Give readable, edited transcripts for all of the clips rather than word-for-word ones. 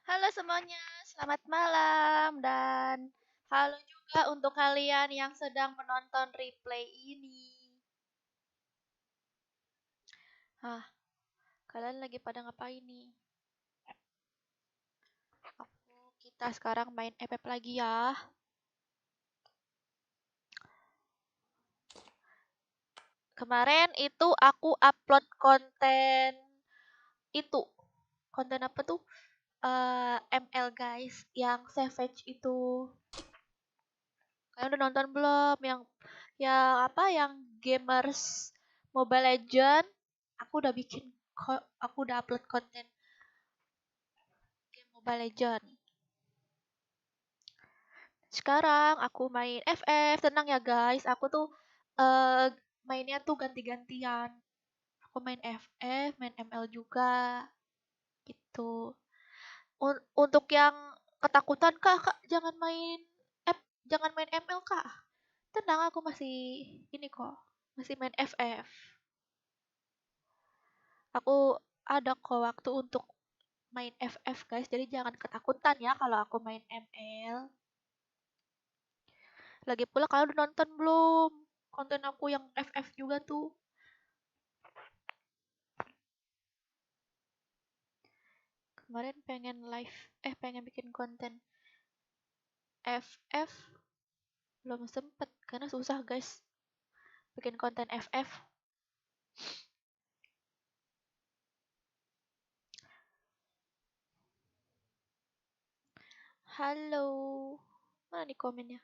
Halo semuanya, selamat malam dan halo juga untuk kalian yang sedang menonton replay ini. Hah, kalian lagi pada ngapain nih? Kita sekarang main FF lagi ya. Kemarin itu aku upload konten itu. Konten apa tuh? ML guys, yang Savage itu. Kalian udah nonton belum? Yang apa? Yang gamers Mobile Legend. Aku udah upload konten game Mobile Legend. Sekarang aku main FF, tenang ya guys. Aku tuh eh mainnya tuh ganti-gantian. Aku main FF, main ML juga gitu. Untuk yang ketakutan kak, jangan main ML kak. Tenang, aku masih ini kok, masih main FF. Aku ada kok waktu untuk main FF guys, jadi jangan ketakutan ya kalau aku main ML. Lagi pula kalian udah nonton belum? Konten aku yang FF juga tuh. Kemarin pengen bikin konten FF, belum sempet karena susah guys bikin konten FF. Halo, mana nih komennya?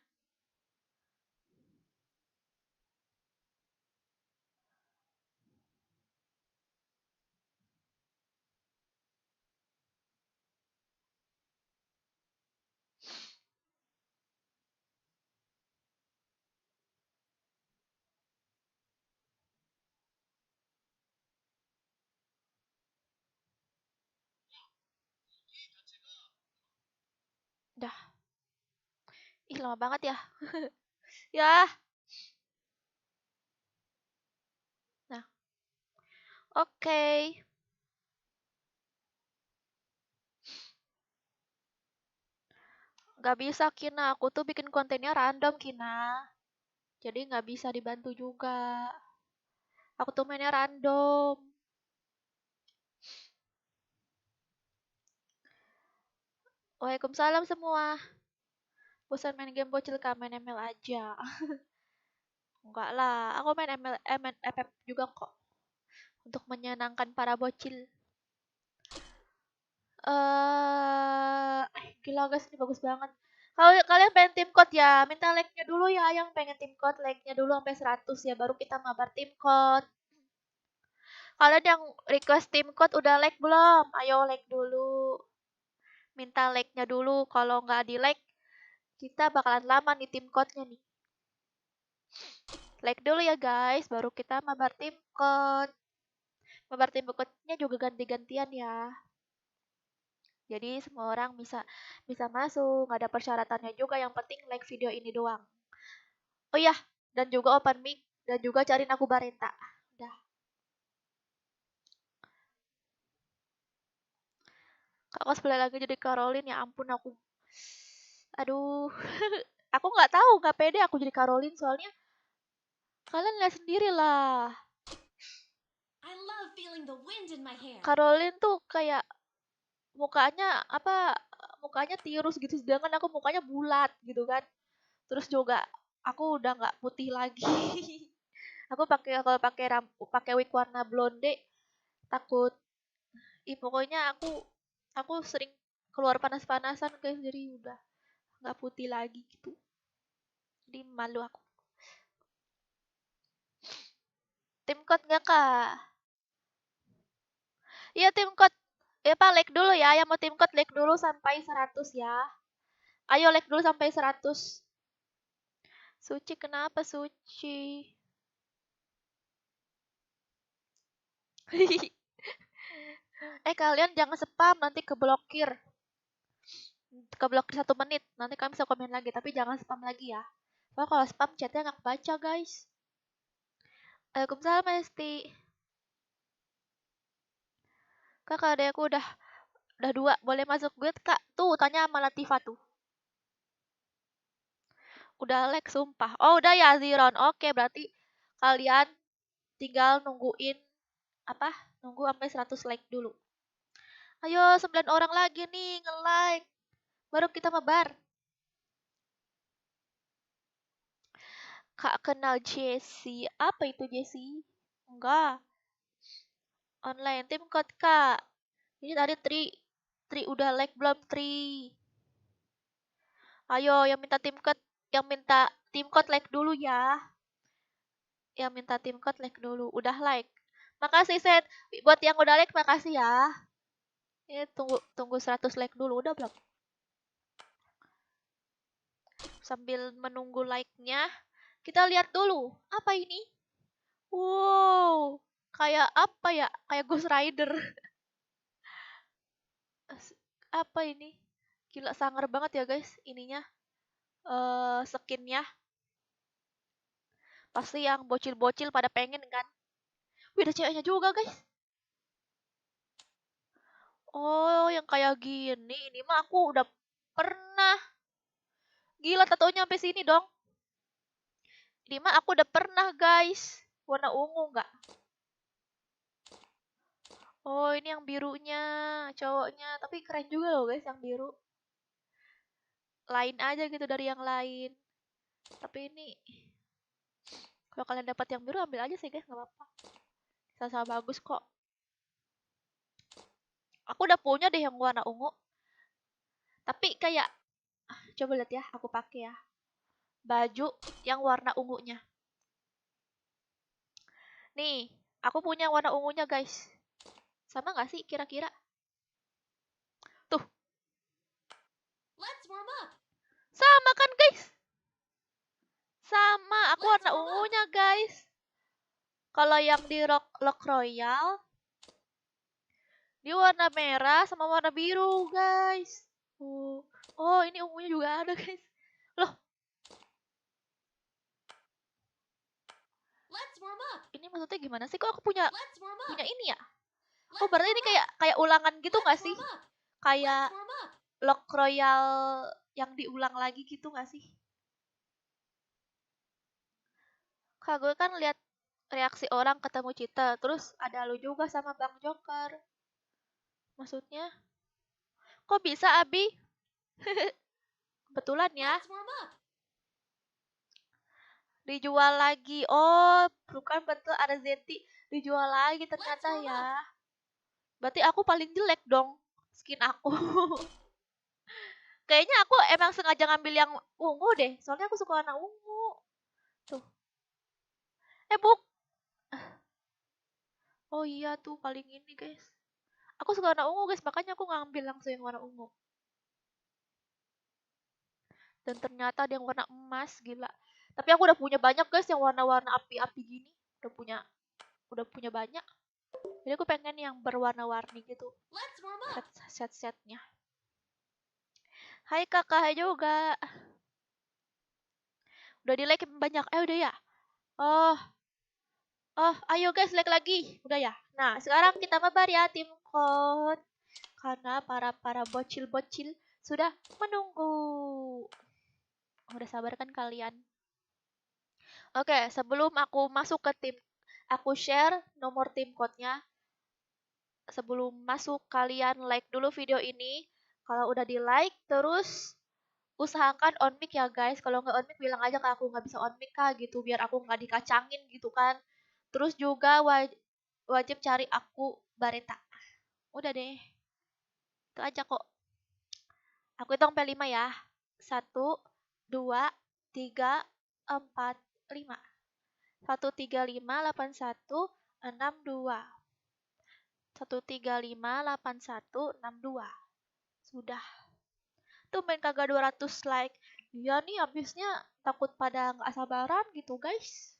Dah, ih lama banget ya. Ya, nah, oke. Gak bisa Kina, aku tuh bikin kontennya random Kina. Jadi nggak bisa dibantu juga. Aku tuh mainnya random. Waalaikumsalam semua. Bosan main game bocil kah main ML aja. Enggak lah, aku main ML, main FF juga kok. Untuk menyenangkan para bocil. Gila guys, ini bagus banget. Kalau kalian pengen tim code ya, minta like-nya dulu ya. Yang pengen tim code, like-nya dulu sampai 100 ya, baru kita mabar tim code. Kalian yang request tim code udah like belum? Ayo like dulu. Minta like-nya dulu. Kalau nggak di like, kita bakalan lama nih tim code-nya nih. Like dulu ya guys, baru kita mabar tim code. Mabar tim code-nya juga ganti-gantian ya. Jadi semua orang bisa bisa masuk, nggak ada persyaratannya juga. Yang penting like video ini doang. Oh iya, dan juga open mic dan juga cariin aku Barenta. Udah. Kak cosplay lagi jadi Caroline, ya ampun aku. Aduh, aku nggak tahu, nggak pede aku jadi Caroline soalnya kalian lihat sendiri lah. Caroline tuh kayak mukanya apa? Mukanya tirus gitu, sedangkan aku mukanya bulat gitu kan. Terus juga aku udah nggak putih lagi. Aku kalau pakai wig warna blonde takut. Pokoknya aku sering keluar panas-panasan guys, jadi udah nggak putih lagi gitu. Jadi malu aku. Tim code nggak kak? Iya tim code. Ya pak like dulu ya. Yang mau tim code like dulu sampai 100 ya. Ayo like dulu sampai 100. Suci kenapa Suci? Kalian jangan spam nanti keblokir. Keblokir 1 menit. Nanti kalian bisa komen lagi. Tapi jangan spam lagi ya. Soalnya kalau spam chatnya nggak baca guys. Waalaikumsalam Esti. Kakak adek aku udah Udah 2, boleh masuk guild, Kak. Tuh, tanya sama Latifah tuh. Udah lag sumpah. Oh, udah ya Ziron. Oke, berarti kalian tinggal nungguin apa? Nunggu sampai 100 like dulu. Ayo, 9 orang lagi nih nge-like. Baru kita mabar. Kak kenal Jessie. Apa itu Jessie? Enggak. Online tim code, Kak. Ini tadi Tri udah like belum, Tri? Ayo, yang minta tim code like dulu ya. Yang minta tim code like dulu. Udah like. Makasih, Set. Buat yang udah like, makasih ya. Ini tunggu 100 like dulu. Udah belum? Sambil menunggu like-nya, kita lihat dulu. Apa ini? Wow. Kayak apa ya? Kayak Ghost Rider. Apa ini? Gila sangar banget ya, guys. Ininya. Skinnya. Pasti yang bocil-bocil pada pengen kan? Wih, ada ceweknya juga, guys. Oh, yang kayak gini. Ini mah aku udah pernah. Gila, tatonya sampai sini dong. Ini mah aku udah pernah, guys. Warna ungu nggak? Oh, ini yang birunya. Cowoknya. Tapi keren juga loh, guys, yang biru. Lain aja gitu dari yang lain. Tapi ini... Kalau kalian dapat yang biru, ambil aja sih, guys. Nggak apa-apa. Sama-sama bagus kok. Aku udah punya deh yang warna ungu. Tapi kayak... Coba lihat ya, aku pakai ya. Baju yang warna ungunya. Nih, aku punya warna ungunya, guys. Sama nggak sih kira-kira? Tuh. Sama kan, guys? Sama, aku warna ungunya, guys. Kalau yang di Lock Royal, dia warna merah sama warna biru, guys. Oh, ini ungunya juga ada, guys. Loh. Ini maksudnya gimana sih? Kok aku punya ini ya? Oh, berarti ini kayak ulangan gitu nggak sih? Kayak Lock Royal yang diulang lagi gitu nggak sih? Kak, gue kan lihat reaksi orang ketemu Cita, terus ada lu juga sama Bang Joker. Maksudnya, kok bisa Abi? Kebetulan ya. Dijual lagi. Oh, bukan betul ada Zeti. Dijual lagi ternyata ya. Berarti aku paling jelek dong skin aku. Kayaknya aku emang sengaja ngambil yang ungu deh. Soalnya aku suka warna ungu. Tuh. Buk. Oh iya tuh paling ini guys. Aku suka warna ungu guys. Makanya aku ngambil langsung yang warna ungu. Dan ternyata ada yang warna emas. Gila. Tapi aku udah punya banyak guys yang warna-warna api-api gini. Udah punya banyak. Jadi aku pengen yang berwarna-warni gitu. Set-setnya. Hai kakak, hai juga. Udah di like banyak. Udah ya. Oh, ayo guys like lagi. Udah ya. Nah, sekarang kita mabar ya tim code. Karena para bocil-bocil sudah menunggu. Udah sabar kan kalian? Oke, sebelum aku masuk ke tim, aku share nomor tim code-nya. Sebelum masuk, kalian like dulu video ini. Kalau udah di like, terus usahakan on mic ya guys. Kalau nggak on mic bilang aja ke aku nggak bisa on mic kak gitu, biar aku nggak dikacangin gitu kan. Terus juga wajib cari aku Bareta. Udah deh, itu aja kok. Aku hitung sampai 5 ya. 1, 2, 3, 4, 5. 1, 3, 5, 8, 1, 6, 2. 1, 3, 5, 8, 1, 6, 2. Sudah. Tuh main kagak 200 like. Iya nih habisnya takut pada nggak sabaran gitu guys.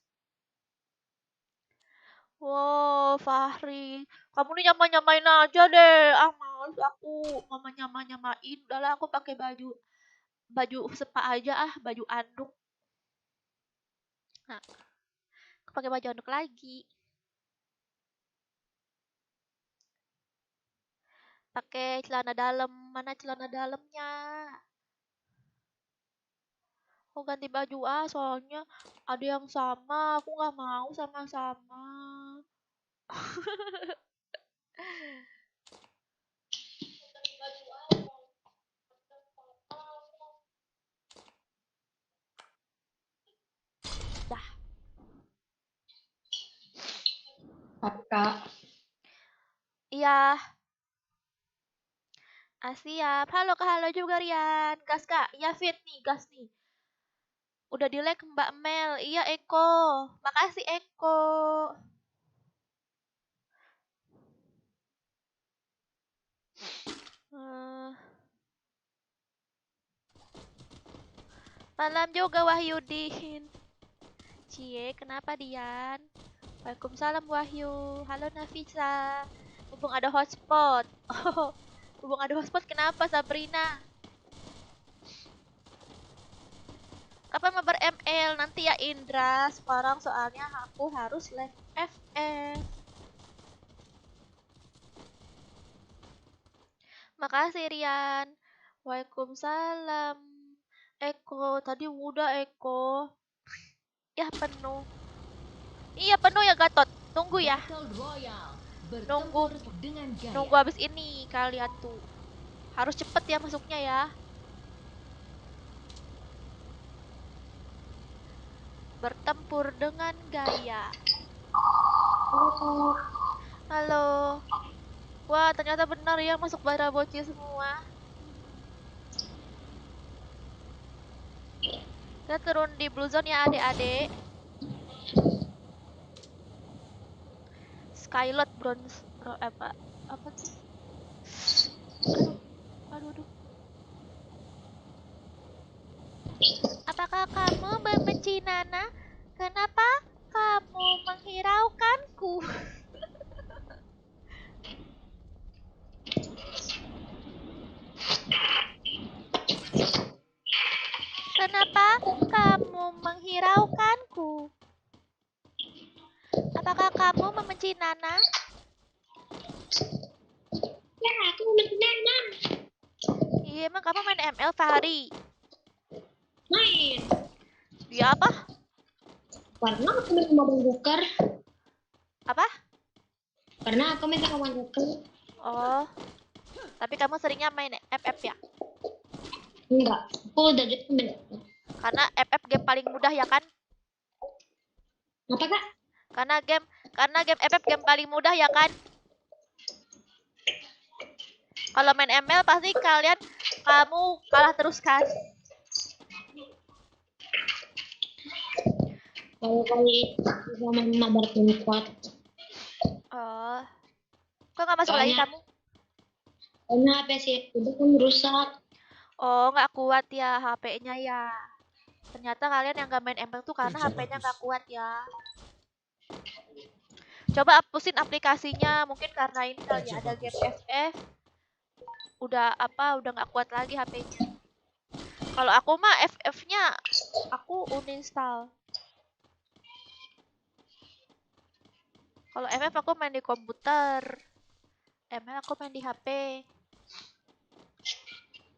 Wow, Fahri. Kamu nih nyamain aja deh. Ah, males aku mama nyamain. Udahlah aku pakai baju sepa aja baju anduk. Nah, aku pakai baju anduk lagi. Pakai celana dalam. Mana celana dalamnya? Mau ganti baju soalnya ada yang sama. Aku nggak mau sama-sama. Dah. Kakak. Iya. Siap. Halo Kak, halo juga Rian. Gas Kak. Iya Fit nih, gas nih. Udah di like Mbak Mel. Iya Eko. Makasih Eko. Malam juga Wahyudin. Cie, kenapa Dian? Waalaikumsalam Wahyu. Halo Nafisa. Mumpung ada hotspot. Oh, mumpung ada hotspot kenapa Sabrina? Kapan mabar ML? Nanti ya Indra. Sekarang soalnya aku harus live FF. Makasih Rian. Waalaikumsalam. Eko, tadi udah Eko. Ya penuh. Iya penuh ya Gatot. Tunggu ya. Nunggu habis ini kalian tuh. Harus cepet ya masuknya ya. Bertempur dengan gaya. Halo. Wah, ternyata benar ya masuk bara bocil semua. Kita turun di Blue Zone ya adik-adik. Skylot Bronze apa sih? Aduh. Apakah kamu membenci Nana? Kenapa kamu menghiraukanku? Kenapa kamu menghiraukanku? Apakah kamu membenci Nana? Ya, aku membenci Nana. Iya, emang kamu main ML, Fahri? Main. Dia apa? Karena aku main sama Bang Joker. Apa? Karena aku main sama Bang Joker. Oh. Tapi kamu seringnya main FF ya? Enggak, aku udah gitu main. Karena FF game paling mudah ya kan? Apa kak? Karena game FF game paling mudah ya kan? Kalau main ML pasti kamu kalah terus kan? Kalau kali bisa main mabar kuat. Oh. Kok nggak masuk lagi kamu? Karena PC udah kan rusak. Oh, nggak kuat ya HP-nya ya. Ternyata kalian yang nggak main ML tuh karena HP-nya nggak kuat ya. Coba hapusin aplikasinya, mungkin karena ini kali ya, ada game FF. Udah nggak kuat lagi HP-nya. Kalau aku mah FF-nya aku uninstall. Kalau FF aku main di komputer. ML aku main di HP.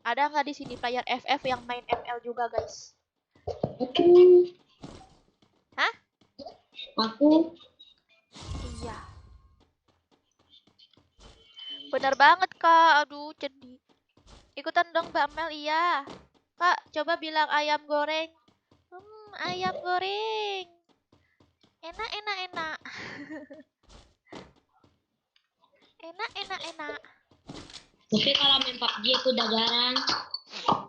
Ada nggak di sini player FF yang main ML juga, guys? Hah? Aku. Iya. Bener banget, Kak. Aduh, sedih. Ikutan dong, Mbak Mel. Iya. Kak, coba bilang ayam goreng. Ayam goreng. Enak. enak. Tapi kalau main PUBG aku udah jarang.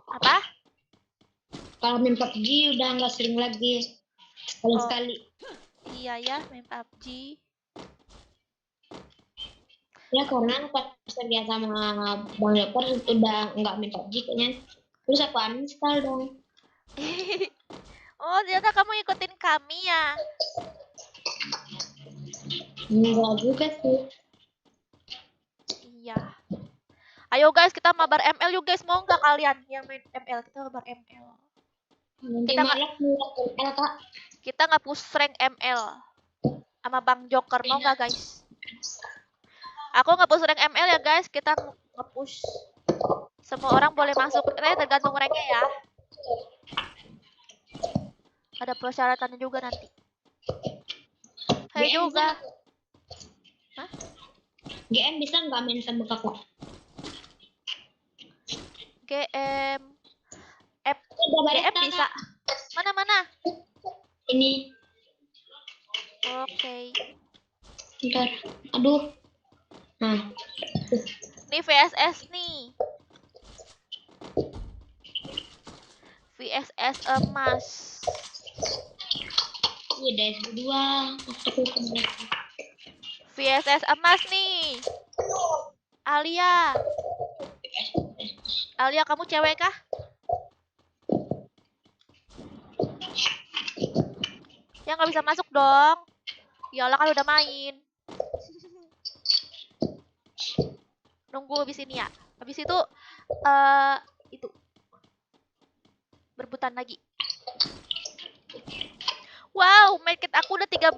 Apa? Kalau main PUBG udah nggak sering lagi. Sekali-sekali. Iya ya, main PUBG. Ya karena pas kerja sama Bang Joker udah nggak main PUBG kayaknya. Terus aku uninstall dong. Oh, ternyata kamu ikutin kami ya. Enggak juga sih. Iya. Ayo guys, kita mabar ML yuk guys. Mau nggak kalian yang main ML? Kita mabar ML. Nanti malam ML kak. Kita nggak push rank ML sama Bang Joker. Mau nggak guys? Aku nge-push rank ML ya guys. Kita nge-push. Semua orang boleh masuk. Tergantung ranknya ya. Ada persyaratannya juga nanti. Hai juga. Hah? GM bisa nggak main sama kakak? GM. Ada GM barista, bisa. Kak. Mana? Ini. Oke. Bentar. Aduh. Nah. Nih VSS nih. VSS emas. Iya, DS2. VSS emas nih. Alia. Alia, kamu cewek kah? Ya nggak bisa masuk dong. Ya Allah kan udah main. Nunggu habis ini ya. Habis itu itu berebutan lagi. Wow, medkit aku udah 13.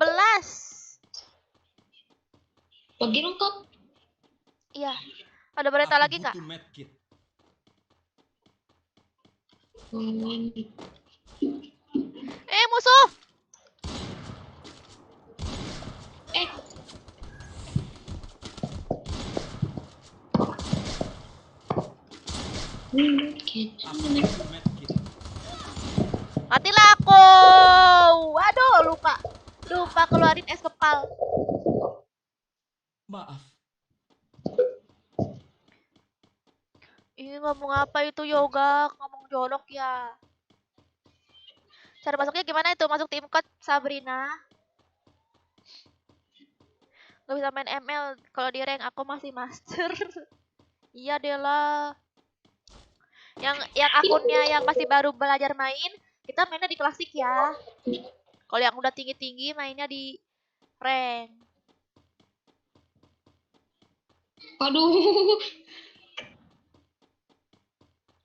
Bagi dong, Kak. Iya. Ada berita lagi nggak? Musuh! Matilah aku. Waduh, lupa keluarin es kepal. Maaf. Ini ngomong apa itu yoga? Ngomong jorok ya. Cara masuknya gimana itu? Masuk tim code Sabrina. Gak bisa main ML. Kalau di rank aku masih master. Iya Dela. Yang akunnya yang masih baru belajar main, kita mainnya di klasik ya. Kalau yang udah tinggi-tinggi mainnya di rank. Aduh.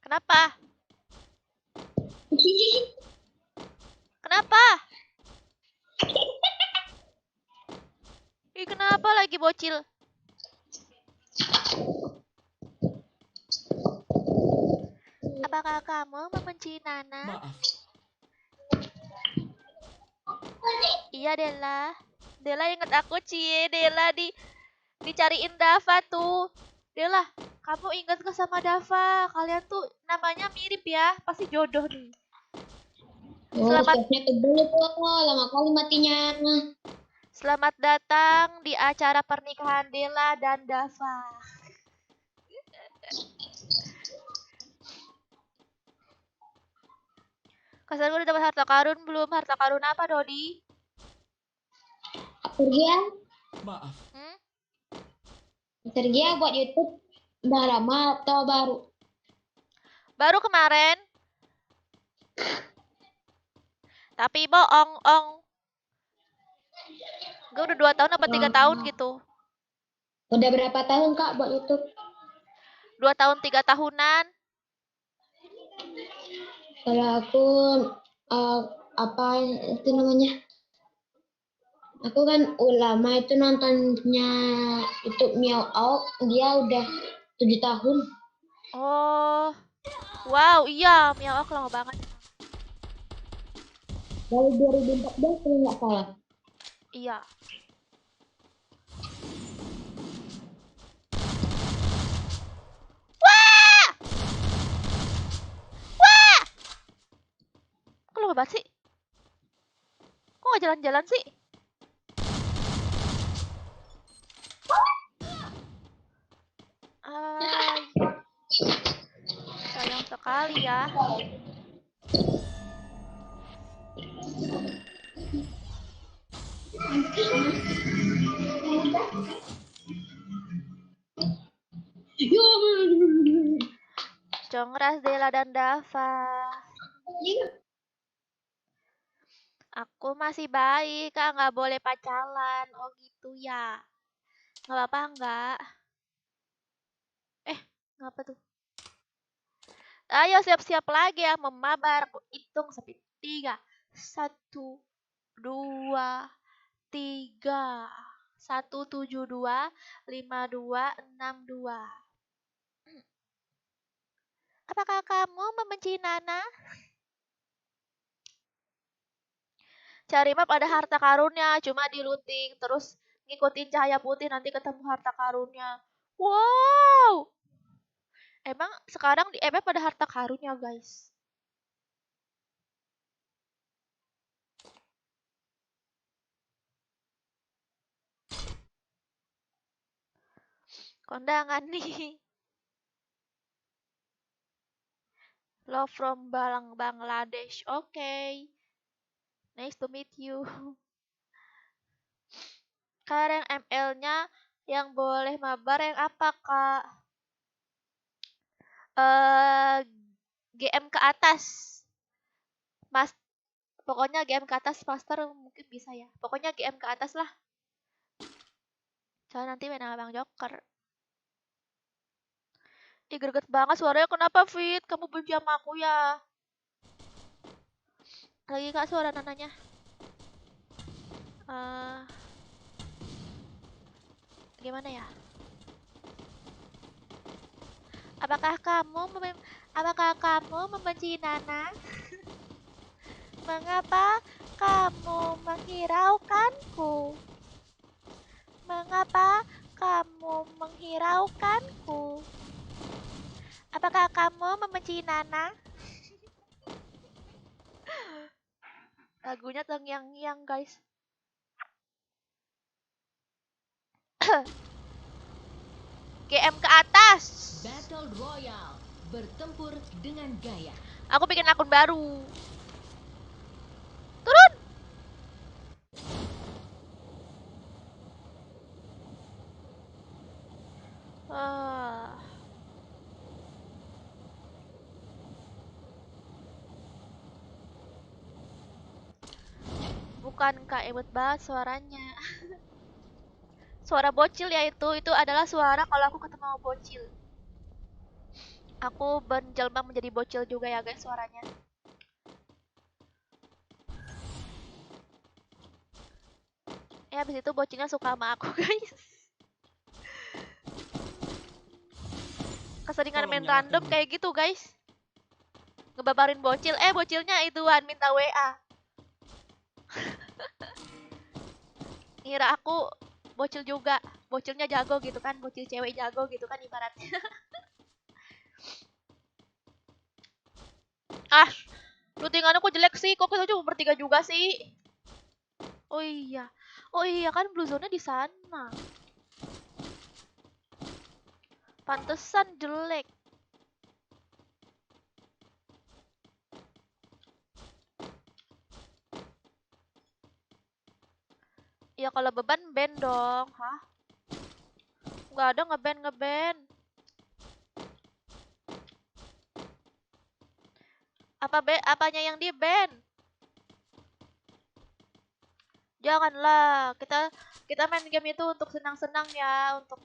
Kenapa? Kenapa? Ih, kenapa lagi bocil? Apakah kamu membenci Nana? Maaf. Iya Dela. Dela inget aku Cie. Dela dicariin Dava tuh. Dela, kamu inget gak sama Dava? Kalian tuh namanya mirip ya. Pasti jodoh nih. Selamat tebel tuh, lama kali matinya. Selamat datang di acara pernikahan Dela dan Dava. Kasar gue udah dapat harta karun belum? Harta karun apa, Dodi? Tergia? Maaf. Tergia buat YouTube udah lama atau baru? Baru kemarin. Tapi bohong. Gue udah 2 tahun apa 3 tahun gitu. Udah berapa tahun Kak buat YouTube? 2 tahun 3 tahunan. Kalau aku apa itu namanya? Aku kan ulama itu nontonnya YouTube Miao Out, dia udah 7 tahun. Oh. Wow, iya, Miao aku lama banget. Dari 2014 kalau nggak salah. Iya. Wah! Kok lama banget sih? Kok gak jalan-jalan sih? Sayang sekali ya. Congras, Dela dan Dava. Aku masih baik, Kak. Nggak boleh pacaran. Oh gitu ya. Nggak apa-apa nggak? Ngapa tuh? Ayo siap-siap lagi ya. Memabar. Aku hitung sampai 3. 1, 2, 3. 1725262. Apakah kamu membenci Nana? Cari map ada harta karunnya, cuma diluting terus ngikutin cahaya putih nanti ketemu harta karunnya. Wow! Emang sekarang di MF ada harta karunnya, guys. Kondangan nih. Love from Bangladesh. Oke. Okay. Nice to meet you. Sekarang ML-nya yang boleh mabar yang apa, Kak? GM ke atas. Mas, pokoknya GM ke atas master mungkin bisa ya. Pokoknya GM ke atas lah. Soalnya nanti main sama Bang Joker. Ih, greget banget suaranya. Kenapa, Fit? Kamu benci sama aku ya? Lagi, Kak, suara nananya. Gimana ya? Apakah kamu membenci Nana? Mengapa kamu menghiraukanku? Mengapa kamu menghiraukanku? Apakah kamu membenci Nana? Lagunya terngiang-ngiang, guys. GM ke atas. Battle Royale, bertempur dengan gaya. Aku bikin akun baru. Turun. Bukan Kak, hebat banget suaranya. Suara bocil ya itu adalah suara kalau aku ketemu sama bocil. Aku menjelma menjadi bocil juga ya guys suaranya. Habis itu bocilnya suka sama aku guys. Keseringan main random kayak gitu guys. Ngebabarin bocil, bocilnya ituan minta WA. Ngira aku bocil juga, bocilnya jago gitu kan, bocil cewek jago gitu kan ibaratnya. Lootingan aku jelek sih, kok kita cuma bertiga juga sih? Oh iya kan blue zone-nya di sana. Pantesan jelek. Ya kalau beban ban dong, hah? Nggak ada ngeban. Apanya yang di ban? Janganlah, kita main game itu untuk senang-senang ya, untuk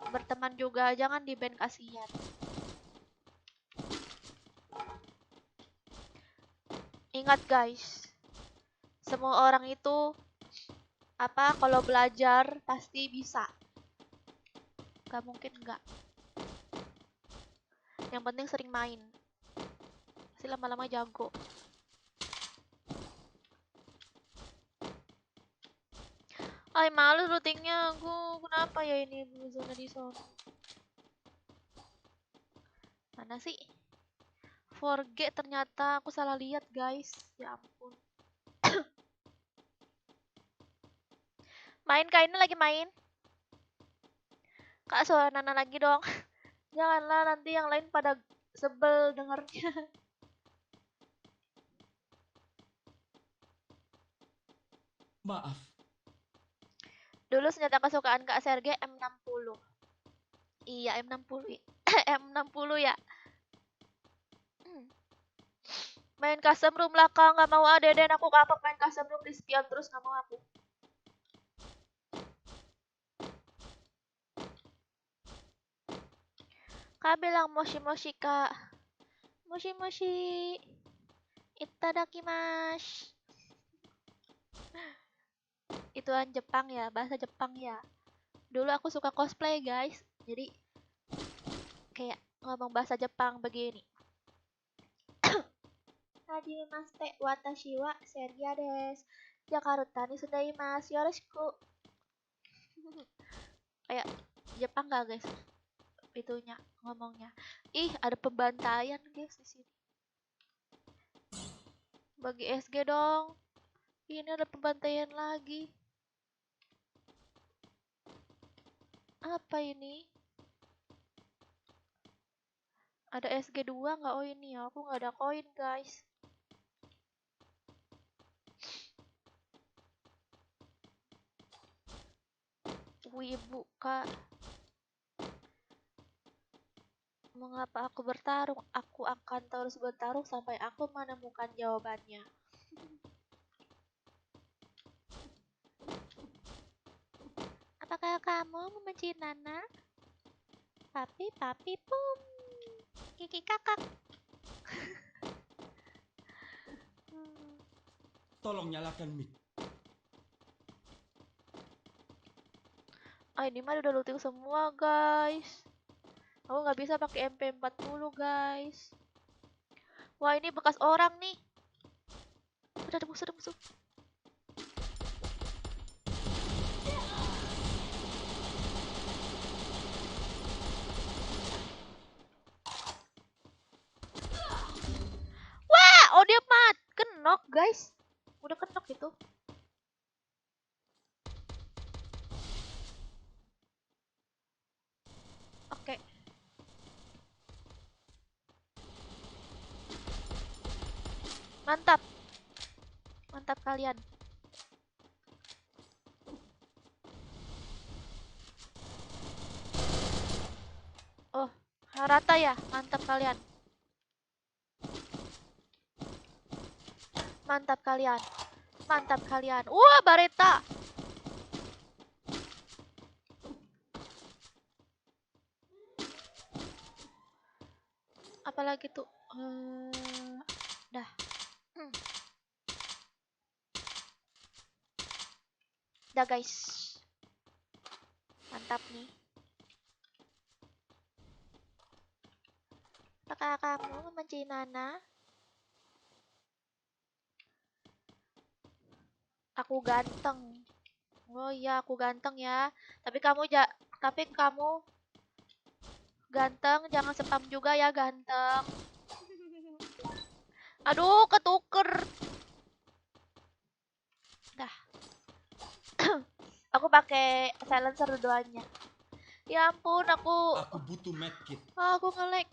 berteman juga, jangan di ban kasihan. Ingat guys, semua orang itu kalau belajar pasti bisa. Gak mungkin enggak. Yang penting sering main. Pasti lama-lama jago. Malu routingnya aku. Kenapa ya ini zona di zona? Mana sih? Forget ternyata aku salah lihat guys. Ya ampun. Main Kak, ini lagi main. Kak, suara Nana lagi dong. Janganlah nanti yang lain pada sebel dengernya. Maaf. Dulu senjata kesukaan Kak Serge M60. Iya, M60. M60 ya. Main custom room lah Kak, nggak mau Deden, aku kapok main custom room di spion terus, nggak mau aku. Kak bilang moshi Kak. Moshi. Itadakimasu. ituan Jepang ya, bahasa Jepang ya. Dulu aku suka cosplay guys, jadi kayak ngomong bahasa Jepang begini. Hajimemashite, watashi wa Sergia desu. Jakarta ni sudaimasu, yoroshiku. Kayak Jepang gak guys? Itunya ngomongnya. Ih, ada pembantaian guys di sini. Bagi SG dong. Ini ada pembantaian lagi. Apa ini? Ada SG 2 nggak? Oh ini ya, aku nggak ada koin guys. Wibu kak. Mengapa aku bertarung? Aku akan terus bertarung sampai aku menemukan jawabannya. Apakah kamu membenci Nana? Papi, papi, pum. Kiki kakak. Tolong nyalakan mic. Ah, ini mah udah looting semua guys. Aku nggak bisa pakai MP40 guys. Wah, ini bekas orang nih. Ada musuh, ada musuh. Wah, oh dia kenok guys. Udah kenok itu. Oke. Mantap. Mantap kalian. Oh, rata ya. Mantap kalian. Mantap kalian. Mantap kalian. Wah, Bareta. Apalagi tuh? Dah. Dah guys. Mantap nih. Apakah kamu membenci Nana? Aku ganteng. Oh iya, aku ganteng ya. Tapi kamu ganteng, jangan spam juga ya ganteng. Aduh, ketuker. Dah. Aku pakai silencer dua-duanya. Ya ampun, Aku butuh medkit. aku nge-lag.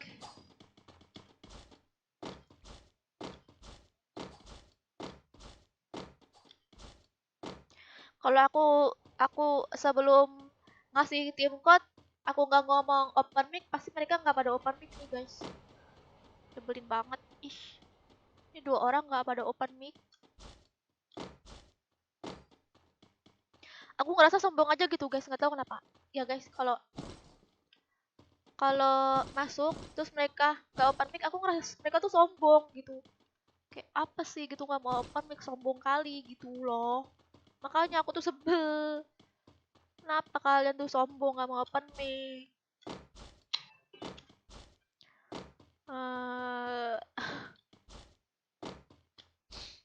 Kalau aku sebelum ngasih tim code, aku nggak ngomong open mic, pasti mereka nggak pada open mic nih guys. Nyebelin banget. Ih, ini 2 orang nggak pada open mic. Aku ngerasa sombong aja gitu guys, nggak tahu kenapa. Ya guys, kalau masuk terus mereka nggak open mic, aku ngerasa mereka tuh sombong gitu. Kayak apa sih gitu, nggak mau open mic, sombong kali gitu loh. Makanya aku tuh sebel. Kenapa kalian tuh sombong nggak mau open mic?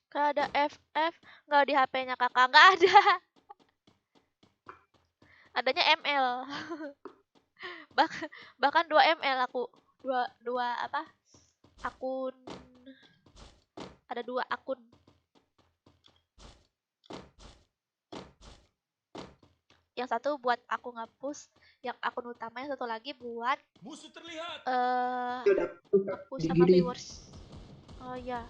Kalau ada FF nggak di HP-nya kakak, nggak ada. Adanya ML. Bahkan 2 ML aku. Dua apa? Akun. Ada 2 akun. Yang satu buat aku ngapus, yang akun utama, yang satu lagi buat Musuh terlihat. ngapus sama viewers. Oh iya.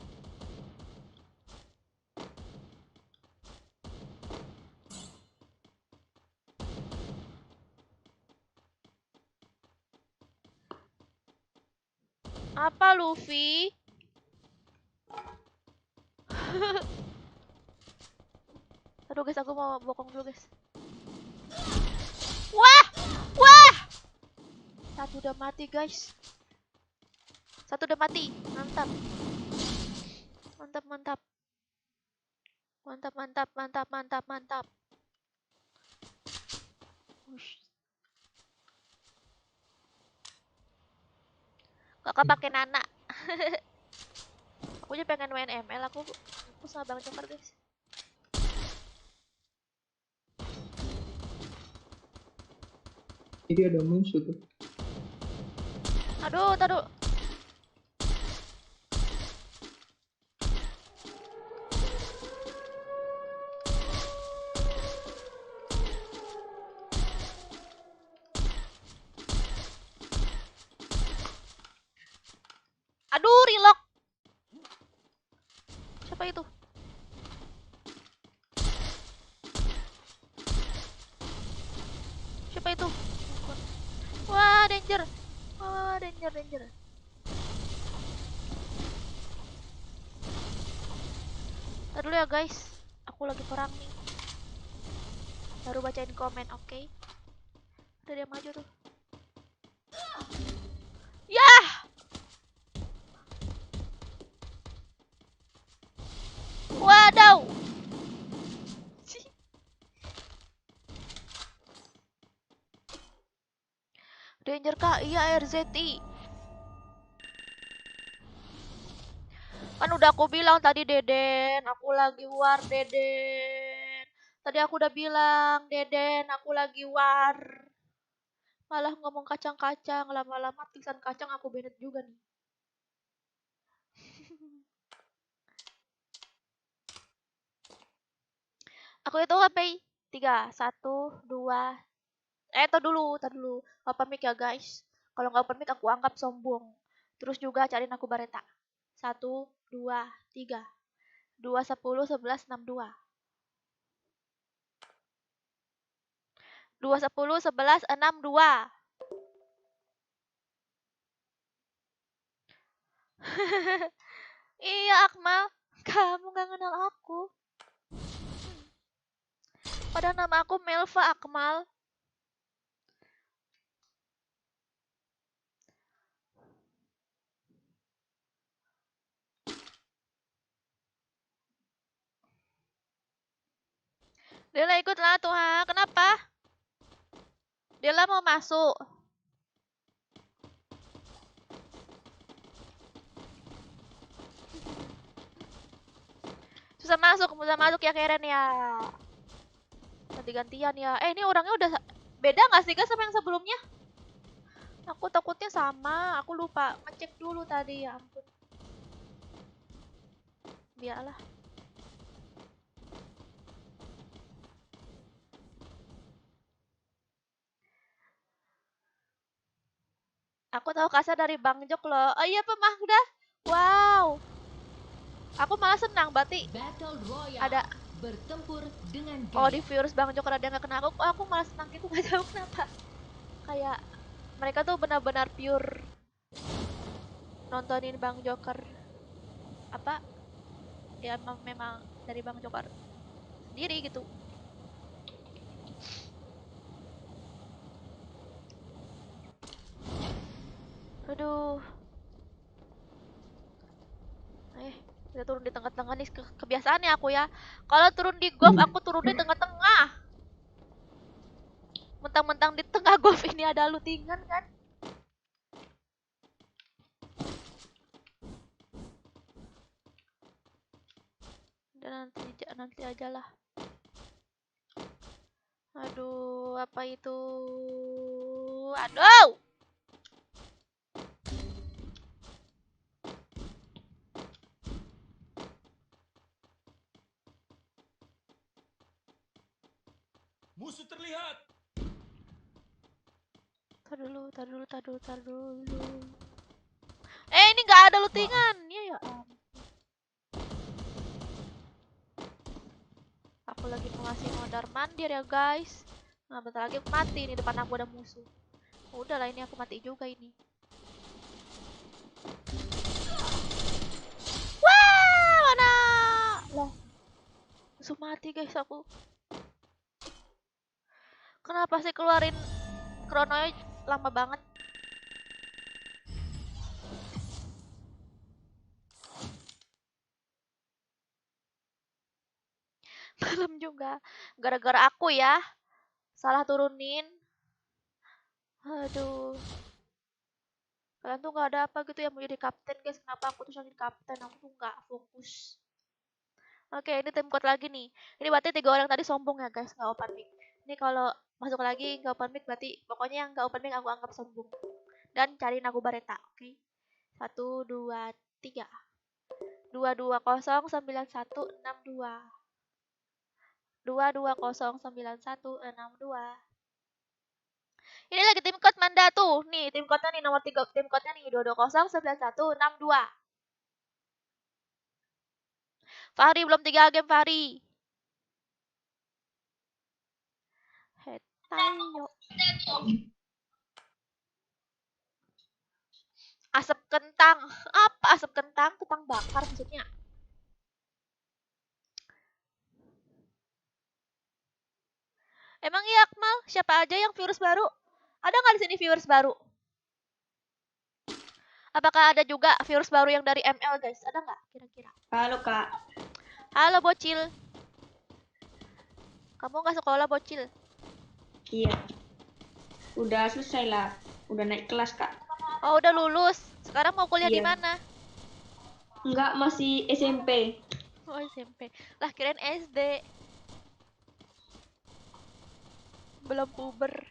Apa Luffy? Aduh guys, aku mau bokong dulu guys. Wah! Wah! Satu udah mati guys. Satu udah mati. Mantap. Mantap, mantap. Mantap, mantap, mantap, mantap, mantap. Ush. Kakak pakai Nana. Aku juga pengen main ML. Aku sama Bang Joker, guys. Jadi ada musuh tuh. Aduh, taduh. Aduh, relock. Siapa itu? Siapa itu? Wah, danger. Wah, danger. Ntar dulu ya, guys. Aku lagi perang nih. Baru bacain komen, oke? Ada dia maju tuh. Yah! Wadaw! Danger kah? Iya, RZI. Kan udah aku bilang tadi, Deden. Aku lagi war, Deden. Tadi aku udah bilang, Deden, aku lagi war. Malah ngomong kacang-kacang. Lama-lama tulisan kacang aku banned juga nih. Aku itu sampai 3. 1, 2. Tar dulu. Open mic ya, guys. Kalau nggak open mic aku anggap sombong. Terus juga cariin aku Bareta. 1, 2, 3. 2, 10, 11, 6, 2. 2, 10, 11, 6, 2. Iya, Akmal. Kamu gak kenal aku. Padahal nama aku Melva Akmal. Dela ikutlah tuh, ha. Kenapa? Dela mau masuk. Susah masuk ya Karen ya. Ganti-gantian ya. Ini orangnya udah beda nggak sih guys sama yang sebelumnya? Aku takutnya sama. Aku lupa ngecek dulu tadi, ya ampun. Biarlah. Aku tahu kasar dari Bang Jok loh. Oh iya, Pemahda. Wow. Aku malah senang berarti ada bertempur dengan oh di viewers Bang Joker ada yang gak kena aku malah senang gitu, gak tahu kenapa. Kayak mereka tuh benar-benar pure nontonin Bang Joker. Apa? Ya memang dari Bang Joker sendiri gitu. Aduh. Kita turun di tengah-tengah nih, kebiasaannya aku ya. Kalau turun di golf aku turun di tengah-tengah. Mentang-mentang di tengah golf ini ada lootingan kan. Dan nanti aja lah. Aduh, apa itu? Aduh. Musuh terlihat. Tar dulu. Ini nggak ada lootingan. Iya ya. Aku lagi mengasih mondar mandir ya guys. Nah, bentar lagi aku mati nih, depan aku ada musuh. Udah lah, ini aku mati juga ini. Wah, mana? Lah, musuh mati guys aku. Kenapa sih keluarin krononya lama banget? Malam juga. Gara-gara aku ya. Salah turunin. Aduh. Kalian tuh nggak ada apa gitu yang mau jadi kapten guys. Kenapa aku tuh jadi kapten? Aku tuh nggak fokus. Oke, ini tim kuat lagi nih. Ini berarti 3 orang tadi sombong ya guys, nggak open mic. Ini kalau masuk lagi nggak open mic berarti pokoknya yang nggak open mic aku anggap sombong. Dan cariin aku Bareta, oke? 1, 2, 3. 220912. 220912. Ini lagi tim code Manda tuh. Nih, tim code-nya nih nomor 3, tim code-nya nih 22091162. Fahri belum 3 game Fahri. Hetayo. Asap kentang. Apa asap kentang? Kentang bakar maksudnya. Emang iya Akmal, siapa aja yang virus baru? Ada nggak di sini virus baru? Apakah ada juga virus baru yang dari ML guys? Ada nggak kira-kira? Halo Kak. Halo bocil. Kamu nggak sekolah bocil? Iya. Udah selesai lah. Udah naik kelas Kak. Oh udah lulus. Sekarang mau kuliah di Iya. mana? Enggak, masih SMP. Oh SMP. Lah kirain SD. Belum puber.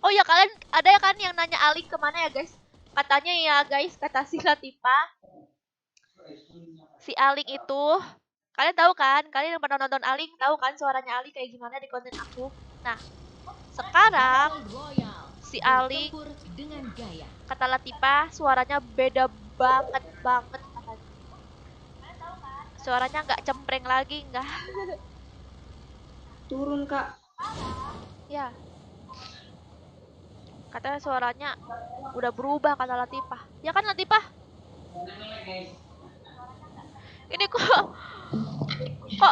Oh ya kalian ada ya kan yang nanya Aling kemana ya guys? Katanya ya guys, kata si Latifah, si Aling itu, kalian tahu kan? Kalian yang pernah nonton Aling tahu kan suaranya Aling kayak gimana di konten aku? Nah, sekarang Battle Royale. si Aling Bertempur dengan gaya. kata Latifah suaranya beda banget katanya. Suaranya nggak cempreng lagi nggak? Turun Kak. Ya. Katanya suaranya udah berubah kata Latifah. Ya kan Latifah? Ini kok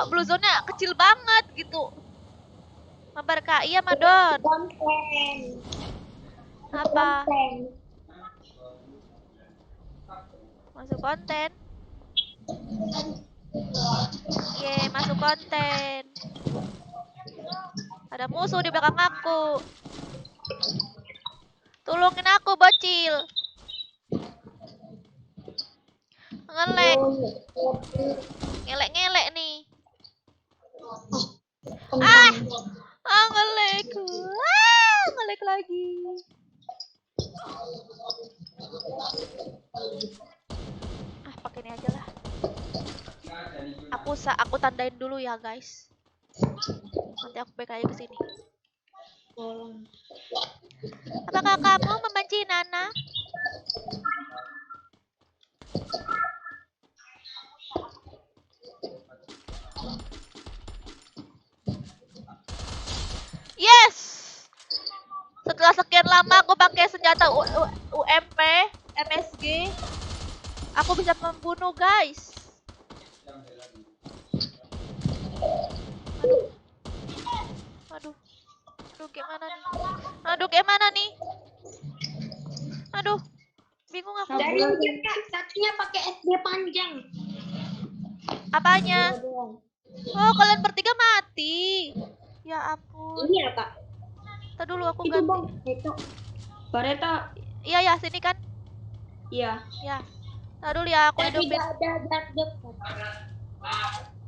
blue zone-nya kecil banget gitu. Mabar Kak, iya Madon. Konten. Apa? Konten. Masuk konten. Ye, masuk konten. Ada musuh di belakang aku. Tolongin aku, bocil. Ngelek. Ngelek-ngelek nih. Ngelek. Ngelek lagi. Pakai ini aja lah. Aku tandain dulu ya, guys. Nanti aku back aja ke sini. Apakah kamu membenci Nana? Yes! Setelah sekian lama aku pakai senjata UMP, MSG, aku bisa membunuh, guys. Aduh, gimana nih? Aduh, bingung aku. Dari Kak, satunya pakai SD panjang. Apanya? Oh, kalian bertiga mati. Ya ampun. Iya Kak. Ntar dulu aku Itu ganti. Bang, itu. Bareta. Iya ya, sini kan? Iya. Ya. Ntar dulu ya, aku Tapi hidupin. tidak ada jarak dekat.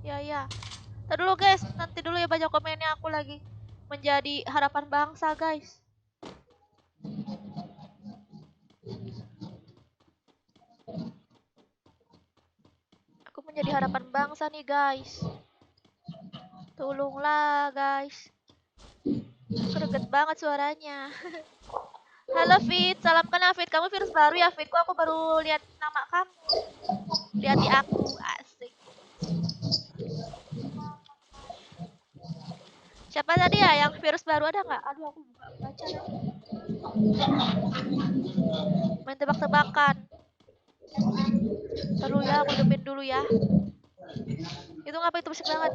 Ya. Ntar dulu guys, nanti dulu ya baca komennya, aku lagi menjadi harapan bangsa guys. Aku menjadi harapan bangsa nih guys. Tolonglah guys. Greget banget suaranya. Halo Fit, salam kenal Fit. Kamu virus baru ya Fit? Kok aku baru lihat nama kamu. Lihat di aku, asik. Siapa tadi ya yang virus baru, ada nggak? Aduh aku buka baca lagi. Main tebak-tebakan. Terus ya, aku hidupin dulu ya. Itu ngapa itu berisik banget?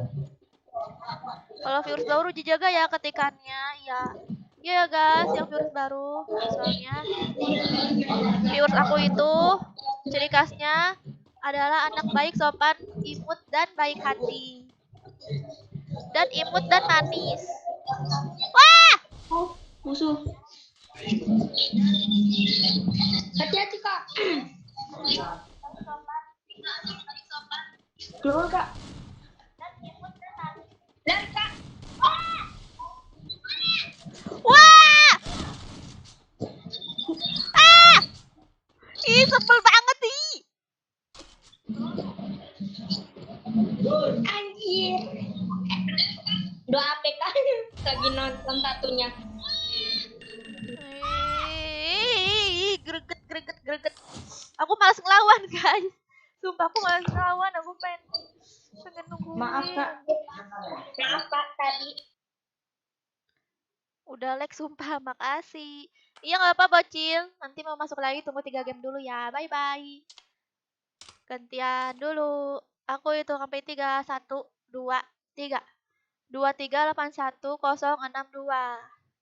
Kalau virus baru dijaga ya ketikannya, ya. Ya guys, yang virus baru, soalnya virus aku itu ciri khasnya adalah anak baik, sopan, imut dan baik hati. Dan imut dan manis. Oh, musuh. Hati-hati kak. Keluar kak. Lari kak. Wah! Ah! Ih, sebel banget ih. Anjir. Dua APK lagi nonton satunya. Ih, greget, greget, greget. Aku malas ngelawan, guys. Sumpah aku malas ngelawan, aku pengen nungguin. Maaf kak. Maaf kak tadi. Udah lag sumpah, makasih. Iya nggak apa bocil. Nanti mau masuk lagi tunggu 3 game dulu ya. Bye bye. Gantian dulu. Aku itu sampai 3 1 2 3. 2381062.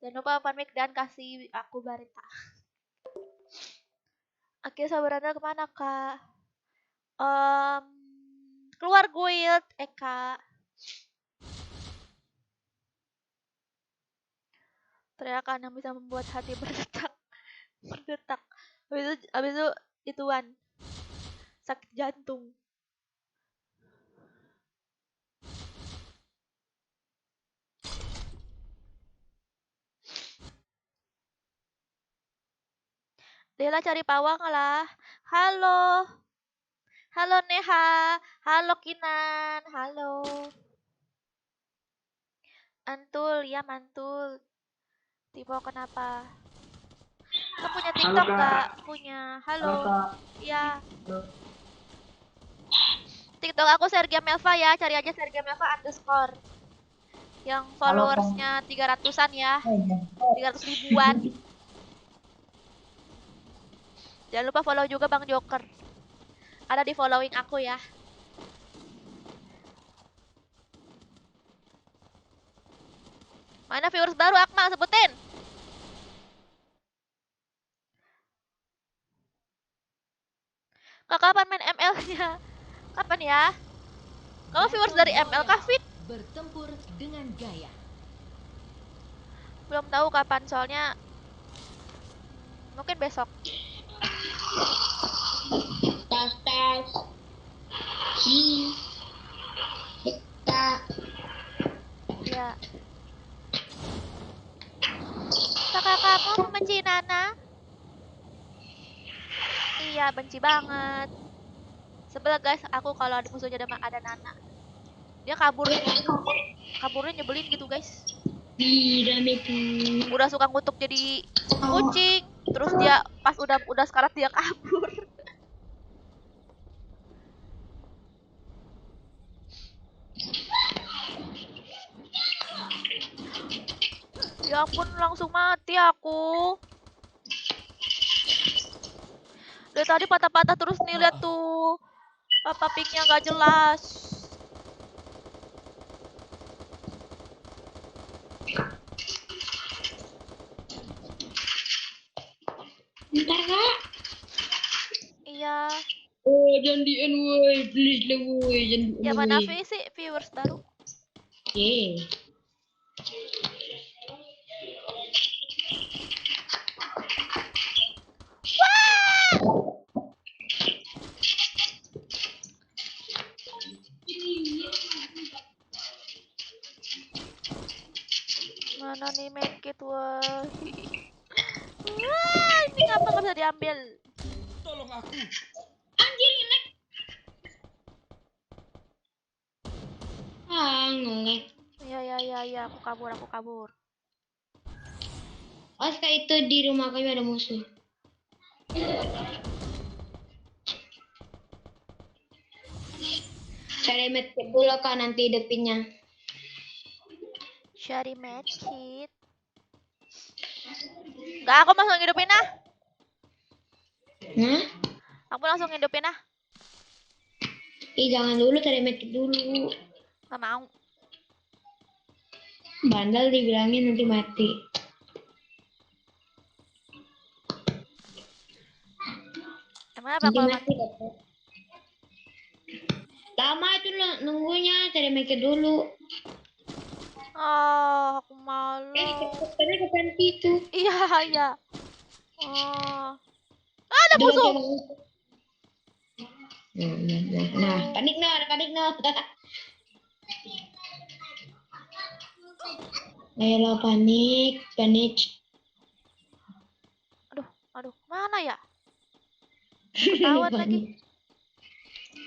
Jangan lupa open mic dan kasih aku barita. Oke, sabarannya kemana kak? Keluar guild, Eka. Teriakan yang bisa membuat hati berdetak, berdetak. Habis itu ituan, sakit jantung. Dela cari pawang lah. Halo. Halo Neha. Halo Kinan. Halo. Antul, ya mantul. Tipe kenapa? Kamu punya TikTok Kak. nggak? Punya. Halo. Kak. Ya. TikTok aku Sergia Melva ya. Cari aja Sergia Melva _ yang followersnya 300-an ya. 300 ribuan. Jangan lupa follow juga Bang Joker. Ada di following aku ya. Mana viewers baru Akmal sebutin? Kak kapan main ML-nya? Kapan ya? Kamu viewers dari ML kah, Fit? bertempur dengan gaya. Belum tahu kapan soalnya mungkin besok. Tes tes. Kita. Ya. Kakak kamu membenci Nana? Iya, benci banget. Sebel guys, aku kalau ada musuhnya ada Nana. Dia kaburnya nyebelin gitu guys. Rame tuh. Udah suka ngutuk jadi kucing, terus dia pas udah sekarat dia kabur. Ya ampun, langsung mati aku. Dari tadi patah-patah terus nih, lihat tuh. Apa pinknya nggak jelas. Bentar kak. Iya. Oh jangan di end woi, please lah woi, jangan di Ya mana sih viewers baru? Oke. Mana nih medkit wah. Wah, ini ngapa nggak bisa diambil? Tolong aku. Anjir ngelek. Ngelek. Ya, aku kabur. Oh kayak itu di rumah kami ada musuh. Cari medkit dulu kak nanti hidupinnya. Cari medkit. Nggak, aku langsung hidupin ah. Hah? Aku langsung hidupin ah. Ih jangan dulu cari medkit dulu. Nggak mau. Bandel dibilangin nanti mati. Emang apa Nanti kalau mati. Lama itu nunggunya cari medkit dulu. Aku malu. Karena ke panti itu. Iya, iya. Ada musuh. Nah, panik no. Ayolah panik. Aduh, mana ya? Ketahuan lagi.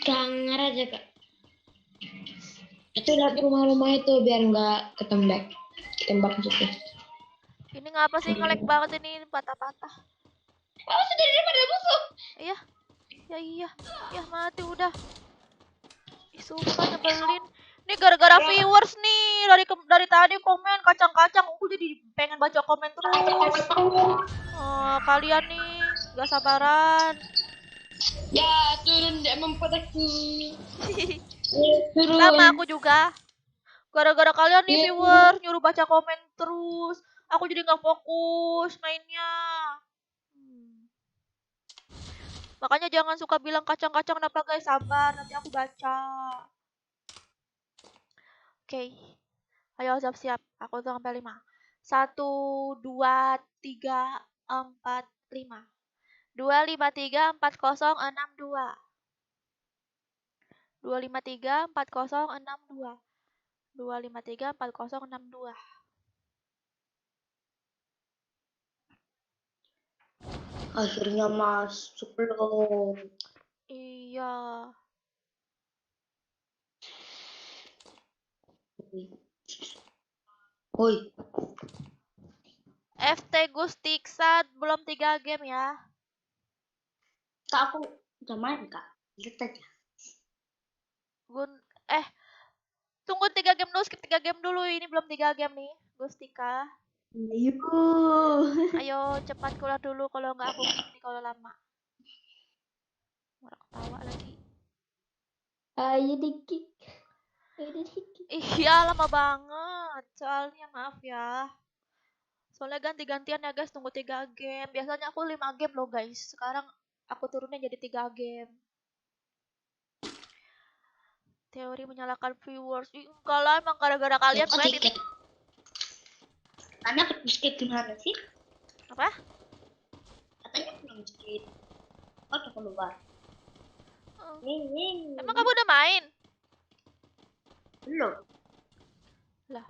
Sangar aja kak. Itu lihat rumah-rumah itu biar nggak ketembak maksudnya. Ini ngapa sih nge-lag banget ini patah-patah? Oh sudah daripada musuh. Iya. Ya mati udah. Ih, sumpah nyebelin. Ini gara-gara viewers nih. Dari tadi komen kacang-kacang. Aku jadi pengen baca komen terus. Kalian nih gak sabaran. Ya turun dia mempedaki. Turun. Sama aku juga. Gara-gara kalian nih viewers nyuruh baca komen terus. Aku jadi gak fokus mainnya. Makanya jangan suka bilang kacang-kacang kenapa guys, sabar nanti aku baca. Oke. Ayo siap-siap. Aku hitung sampai 5. 1 2 3 4 5. 2 5 3 4 0 6 2. 2 5 3 4 0 6 2. 2 5 3 4 0 6 2. Akhirnya masuk loh. Iya. Woi. FT Gustiksan belum 3 game ya. Kak, aku udah main kak. Lihat aja. Tunggu 3 game dulu, skip 3 game dulu. Ini belum 3 game nih, Gustika. Ayo cepat keluar dulu kalau nggak aku kick nih kalau lama. Orang ketawa lagi. Ayo dikik. Iya lama banget. Soalnya maaf ya. Soalnya ganti-gantian ya guys, tunggu 3 game. Biasanya aku 5 game loh guys. Sekarang aku turunin jadi 3 game. Teori menyalahkan viewers. Enggak lah, emang gara-gara kalian gue titik. Karena skip gimana sih? Apa? Katanya belum skip. Oh, udah keluar. Emang kamu udah main? Belum. Lah.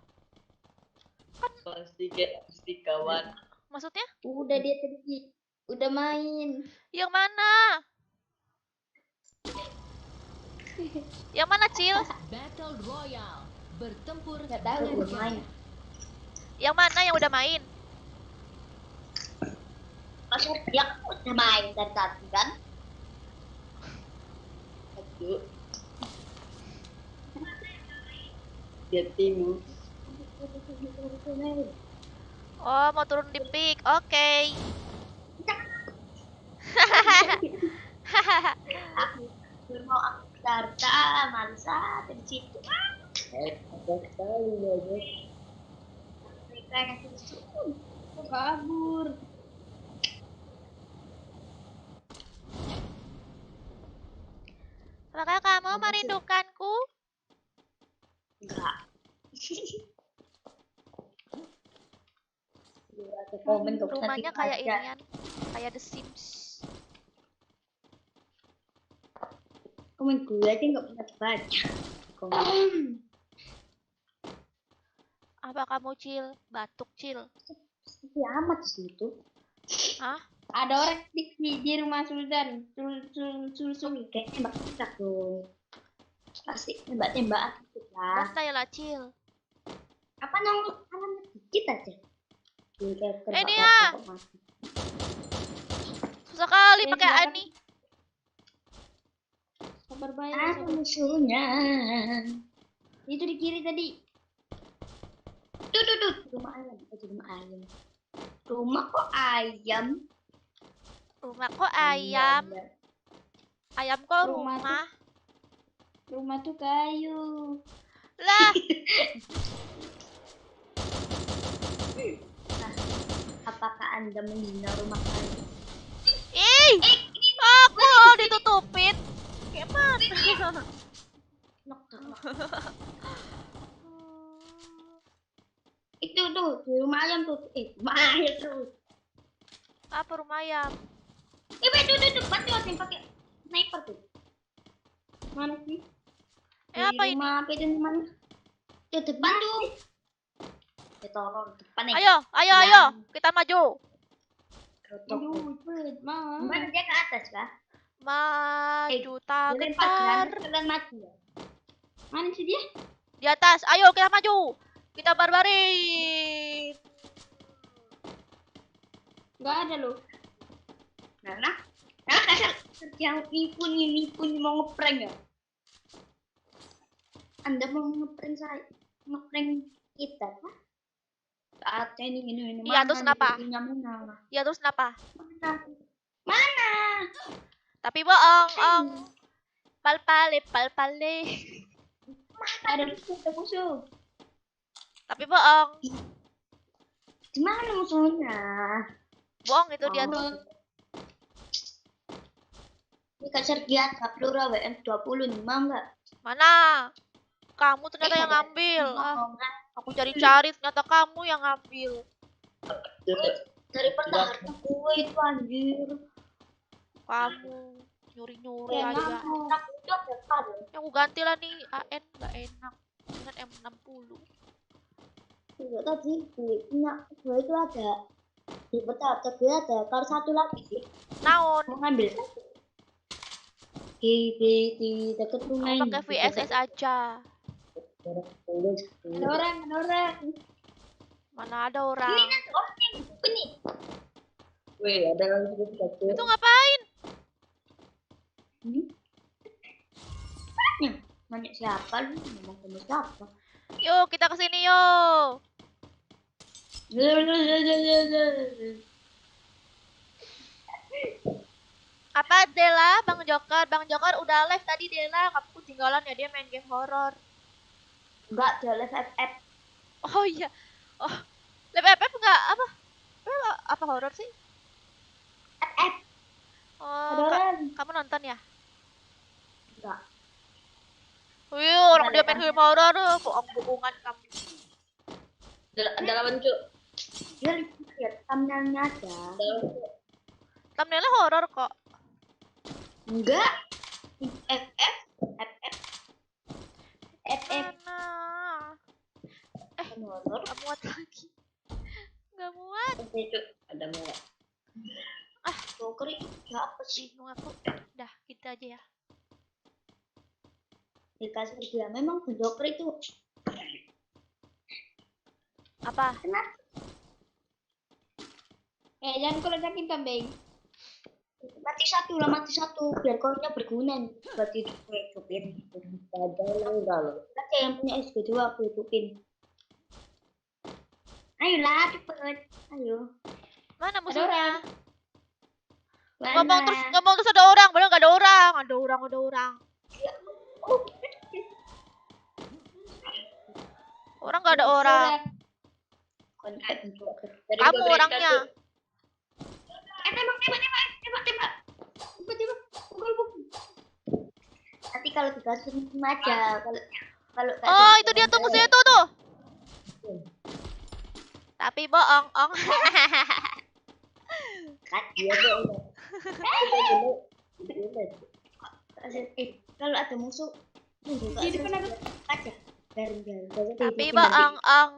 Pasti kawan. Maksudnya? Udah dia tadi. Udah main. Yang mana? Yang mana, Cil? Battle Royale. Bertempur Nggak tahu, dengan udah main. gaya. Yang mana yang udah main? Maksudnya dia udah main dari tadi kan? Aduh. Dia timu. Oh, mau turun di pick. Oke. Aku mau aku Darta, Mansa, dari situ. Mereka yang susun, kabur. Apakah kamu merindukanku? Enggak. Komen tuh, Rumahnya nanti kayak aja. inian, kayak The Sims. Komen gue aja nggak pernah baca. Komen. Apa kamu Cil? Batuk Cil. Sepi amat sih itu. Hah? Ada orang di rumah Sultan. Sul kayaknya tembak dong. Pasti tembak-tembakan gitu lah. Santai lah Cil. Apa namanya dikit aja. Ini ya. Susah kali pakai ini. Kabar baik. Apa musuhnya? Itu di kiri tadi. Tuh. Rumah ayam. Rumah kok ayam? Rumah kok ayam? Ayam kok rumah? Rumah tuh kayu. Lah. Apakah Anda menghina rumah kayu? Ih, aku ditutupin. Gimana? Itu tuh di rumah ayam tuh. Rumah ayam terus. Apa rumah ayam? Tuh bantu yang pakai sniper tuh. Mana sih? Apa ini? Rumah apa itu namanya? Tuh depan tuh. Tolong depan nih. Ayo, kita maju. Aduh, cepet, Mana dia ke atas kah? Maju tak Jalan gentar. kalian mati ya. Mana sih dia? Di atas, ayo kita maju. Kita barbarin. Enggak ada loh. Nah, yang ini pun mau ngeprank ya? Anda mau ngeprank saya? Ngeprank kita kah? Saat ini. Iya, terus kenapa? Mana? Ya terus kenapa? Mana? Tapi bohong, ong. Pal-pale. Ada musuh. Tapi bohong. Di mana musuhnya? Bohong itu dia tuh. Ini Kak Sergiat, Kak Flora, WM20 nih, mau nggak? Mana? Kamu ternyata yang ngambil. Aku cari-cari ternyata kamu yang ngambil. Dari pertahanan gue itu anjir. Kamu nyuri-nyuri Ya, aja. Yang aku ganti lah nih AN nggak enak dengan M60. Enggak tadi punya gue itu ada di pertahanan gue ada kalau satu lagi sih Naon? mau ngambil di dekat rumah Aku ini. pakai VSS aja. Ada orang. Mana ada orang? Ini. Wih, ada lagi satu. Itu ngapain? Nanya siapa lu? Ngomong sama siapa? Yuk kita kesini yuk. Apa Dela? Bang Joker udah live tadi Dela. Kamu ketinggalan ya, dia main game horor. Enggak, dia live FF. Oh iya. Oh, live FF enggak apa? Apa horor sih? FF. Ada Oh, orang. kamu nonton ya? Enggak. Wih, orang dia main game horor, bohong-bohongan kamu. Ada lawan Cuk. Dia lihat thumbnailnya aja. Thumbnailnya horor kok. Enggak. FF. Mana? Gak muat lagi. Gak muat. Ada merah. Joker itu siapa sih? Bingung aku. Dah, gitu aja ya. Dikasih dia memang Joker itu Apa? jangan kau ledakin kambing. Mati satu biar koinnya berguna nih. Berarti itu gue hidupin. Nanti yang punya SG2 aku hidupin. Ayolah cepet. Ayo. Mana musuhnya? Mana? Ngomong terus ada orang, padahal gak ada orang. Ada orang. Oh, Orang gak ada orang. Kamu orangnya. Tembak. Pukul. Nanti kalau dikasih aja. Kalau Oh, itu dia tuh musuhnya tuh. Tapi bohong, ong. Kalau ada musuh di depan aku aja. Garing. Tapi bohong, ong.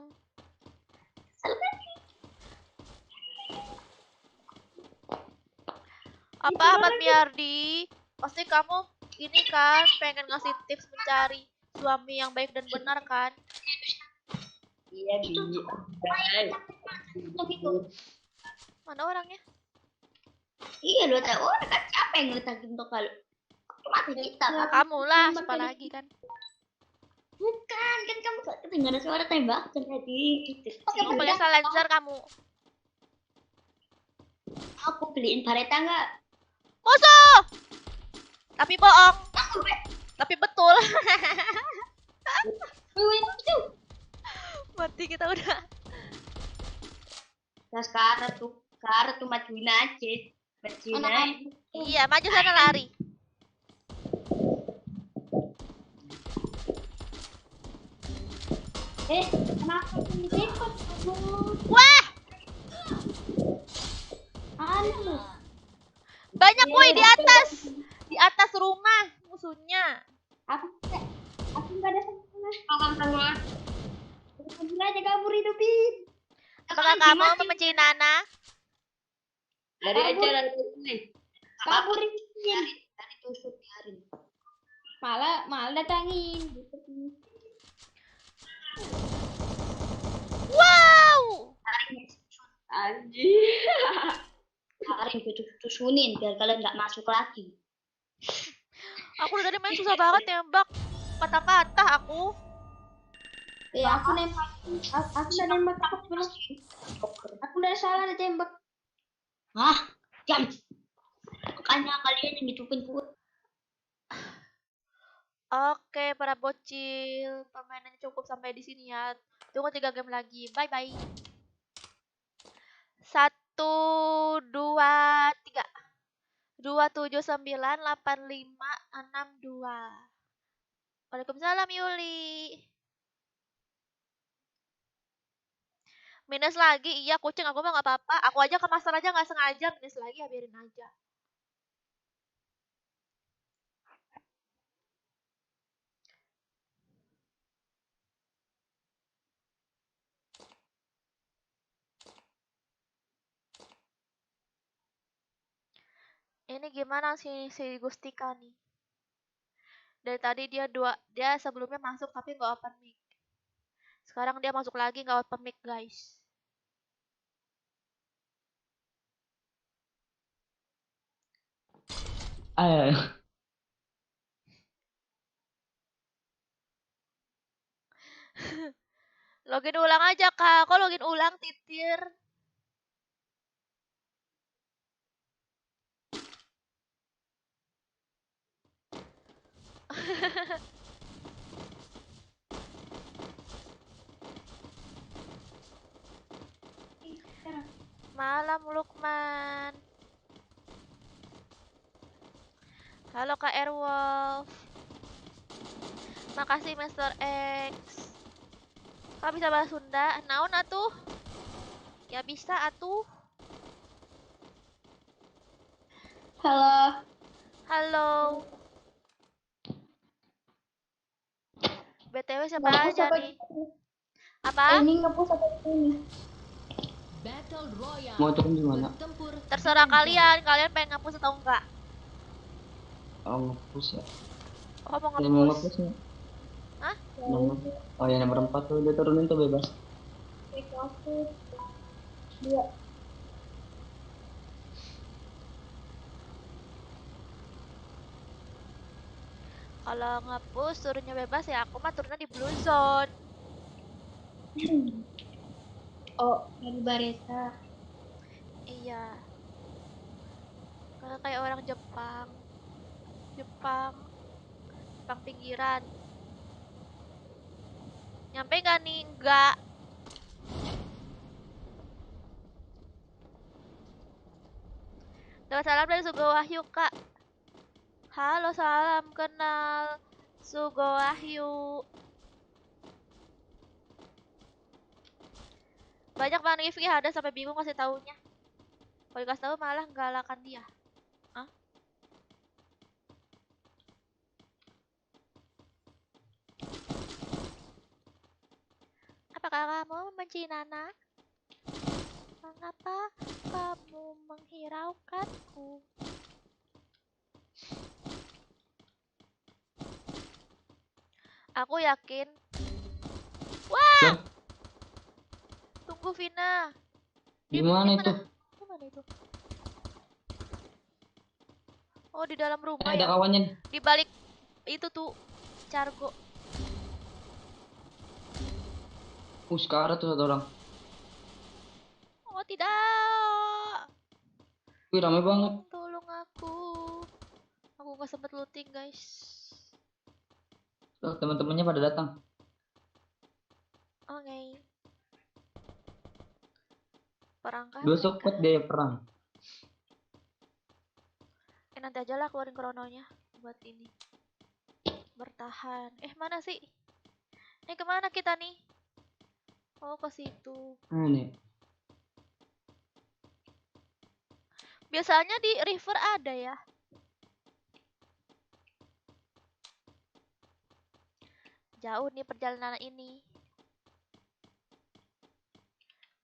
Apa Ahmad Miardi? Pasti kamu ini kan pengen ngasih tips mencari suami yang baik dan benar kan? Iya, Gitu. Mana orangnya? Iya lo tahu orang kan capek ngetakin tuh kalau mati kita kan. Kamu lah, siapa lagi kan? Bukan kan kamu gak kedengaran suara tembak tadi. Kamu pakai silencer kamu. Aku beliin bareta nggak? Musuh! Tapi bohong. Tapi betul. Mati kita udah. Nah sekarang tuh majuin aja. Majuin aja. Iya, maju sana lari. Kenapa ini tembak? Aduh, Wah, anu. banyak woi di atas. Di atas rumah musuhnya. Aku nggak ada sama. Sama-sama. Kabur aja, kabur hidupin. Apakah kamu membenci Nana? Dari aja Kabur. dari sini. Kabur hidupin. Dari tusuk biarin. Malah datangin. Wow. Anjir. Biarin tusunin biar kalian nggak masuk lagi. Aku dari tadi main susah banget nembak. Patah-patah aku. Aku nembak. Aku udah nembak. Aku udah salah ada tembak. Hah? Jam. Makanya kalian yang ditupin kuat. Oke, para bocil, permainannya cukup sampai di sini ya. Tunggu 3 game lagi. Bye bye. 1 2 3 279 85 62. Waalaikumsalam Yuli. Minus lagi, iya kucing aku mah nggak apa-apa. Aku aja ke master aja nggak sengaja minus lagi ya biarin aja. Ini gimana si Gustika nih? Dari tadi dia sebelumnya masuk tapi nggak open mic. Sekarang dia masuk lagi nggak open mic guys. Ayo. Login ulang aja kak. Kok login ulang titir? Malam Lukman. Halo Kak Airwolf. Makasih Mr. X. Kak bisa bahasa Sunda? Naon atuh? Ya bisa atuh. Halo. Halo. BTW siapa Ngapus aja apa nih? ini? Apa? Ini ngapus apa ini? Battle Royale. Mau turun di mana? Bertempur Terserah dengan kalian. Kalian pengen ngapus atau enggak? Oh, ngapus ya. Oh mau Yang mau ngapus? ngapus ya. Hah? Oh ya nomor 4 tuh dia turunin tuh bebas. Ngapus. Dua. Kalau ngapus turunnya bebas ya aku mah turunnya di Blue Zone. Oh, dari Bareta. Iya. Kalau kayak orang Jepang. Jepang pinggiran. Nyampe nggak nih? Nggak. Dapat salam dari Sugo Wahyu kak. Halo salam kenal Sugo Wahyu. Banyak banget Rifki ada sampai bingung kasih taunya. Kalau dikasih tahu malah galakan dia. Hah? Apakah kamu membenci Nana? Mengapa kamu menghiraukanku? Aku yakin. Wah! Lah. Tunggu Vina. Gimana itu? Gimana itu? Oh, di dalam rumah Ada ya. kawannya. Di balik itu tuh Cargo. Sekarang tuh satu orang. Oh, tidak. Wih ramai banget. Tolong aku. Aku nggak sempet looting, guys. Tuh teman-temannya pada datang. Oke. Perangkah Dua mereka. squad dia perang. Nanti aja lah keluarin krononya buat ini. Bertahan. Mana sih? Kemana kita nih? Oh, ke situ. Aneh. Biasanya di river ada ya. Jauh nih perjalanan ini.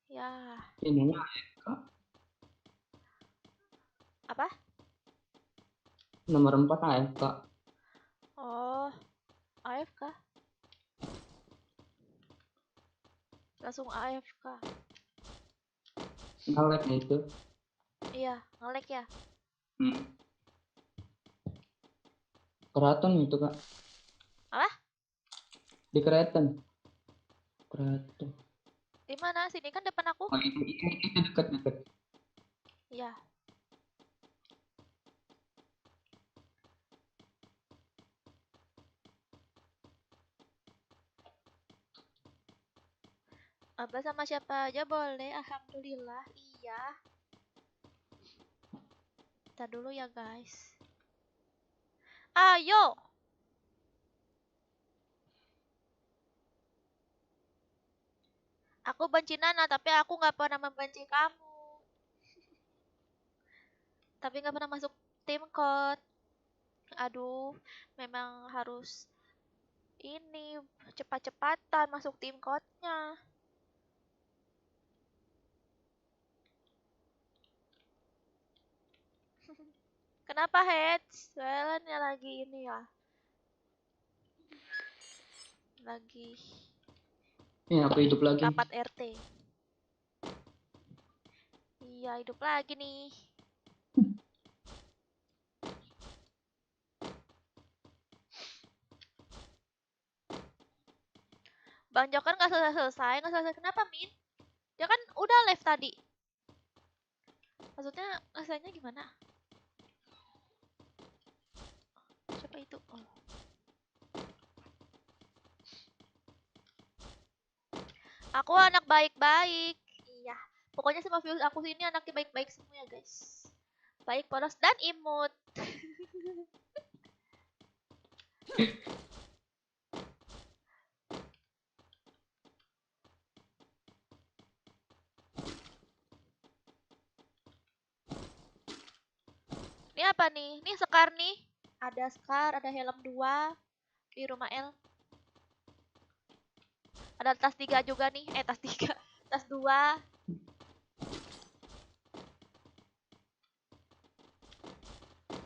Ya, Ini AFK. apa? Nomor 4 AFK. Oh, AFK. Langsung AFK. Nge-lag nih itu. Iya, nge-lag ya. Keraton itu kak. Apa? Di Keraton. Keraton. Di mana? Sini kan depan aku. Oh, itu dekat. Iya. Apa sama siapa aja boleh? Alhamdulillah. Iya. Kita dulu ya, guys. Ayo. Aku benci Nana, tapi aku nggak pernah membenci kamu. Tapi nggak pernah masuk tim code. Aduh, memang harus ini cepat-cepatan masuk tim code-nya. Kenapa Heads? Soalnya lagi ini ya. Lagi Ini aku hidup lagi. rapat RT. Iya, hidup lagi nih. Bang Joker nggak selesai. Kenapa, Min? Dia kan udah live tadi. Maksudnya selesainya gimana? Siapa itu? Oh. Aku anak baik-baik. Iya. Pokoknya semua viewers aku sini anaknya baik-baik semua ya, guys. Baik, polos, dan imut. Ini apa nih? Ini Scar nih. Ada Scar, ada helm 2 di rumah L. Ada tas 3 juga nih. Tas 3. Tas 2.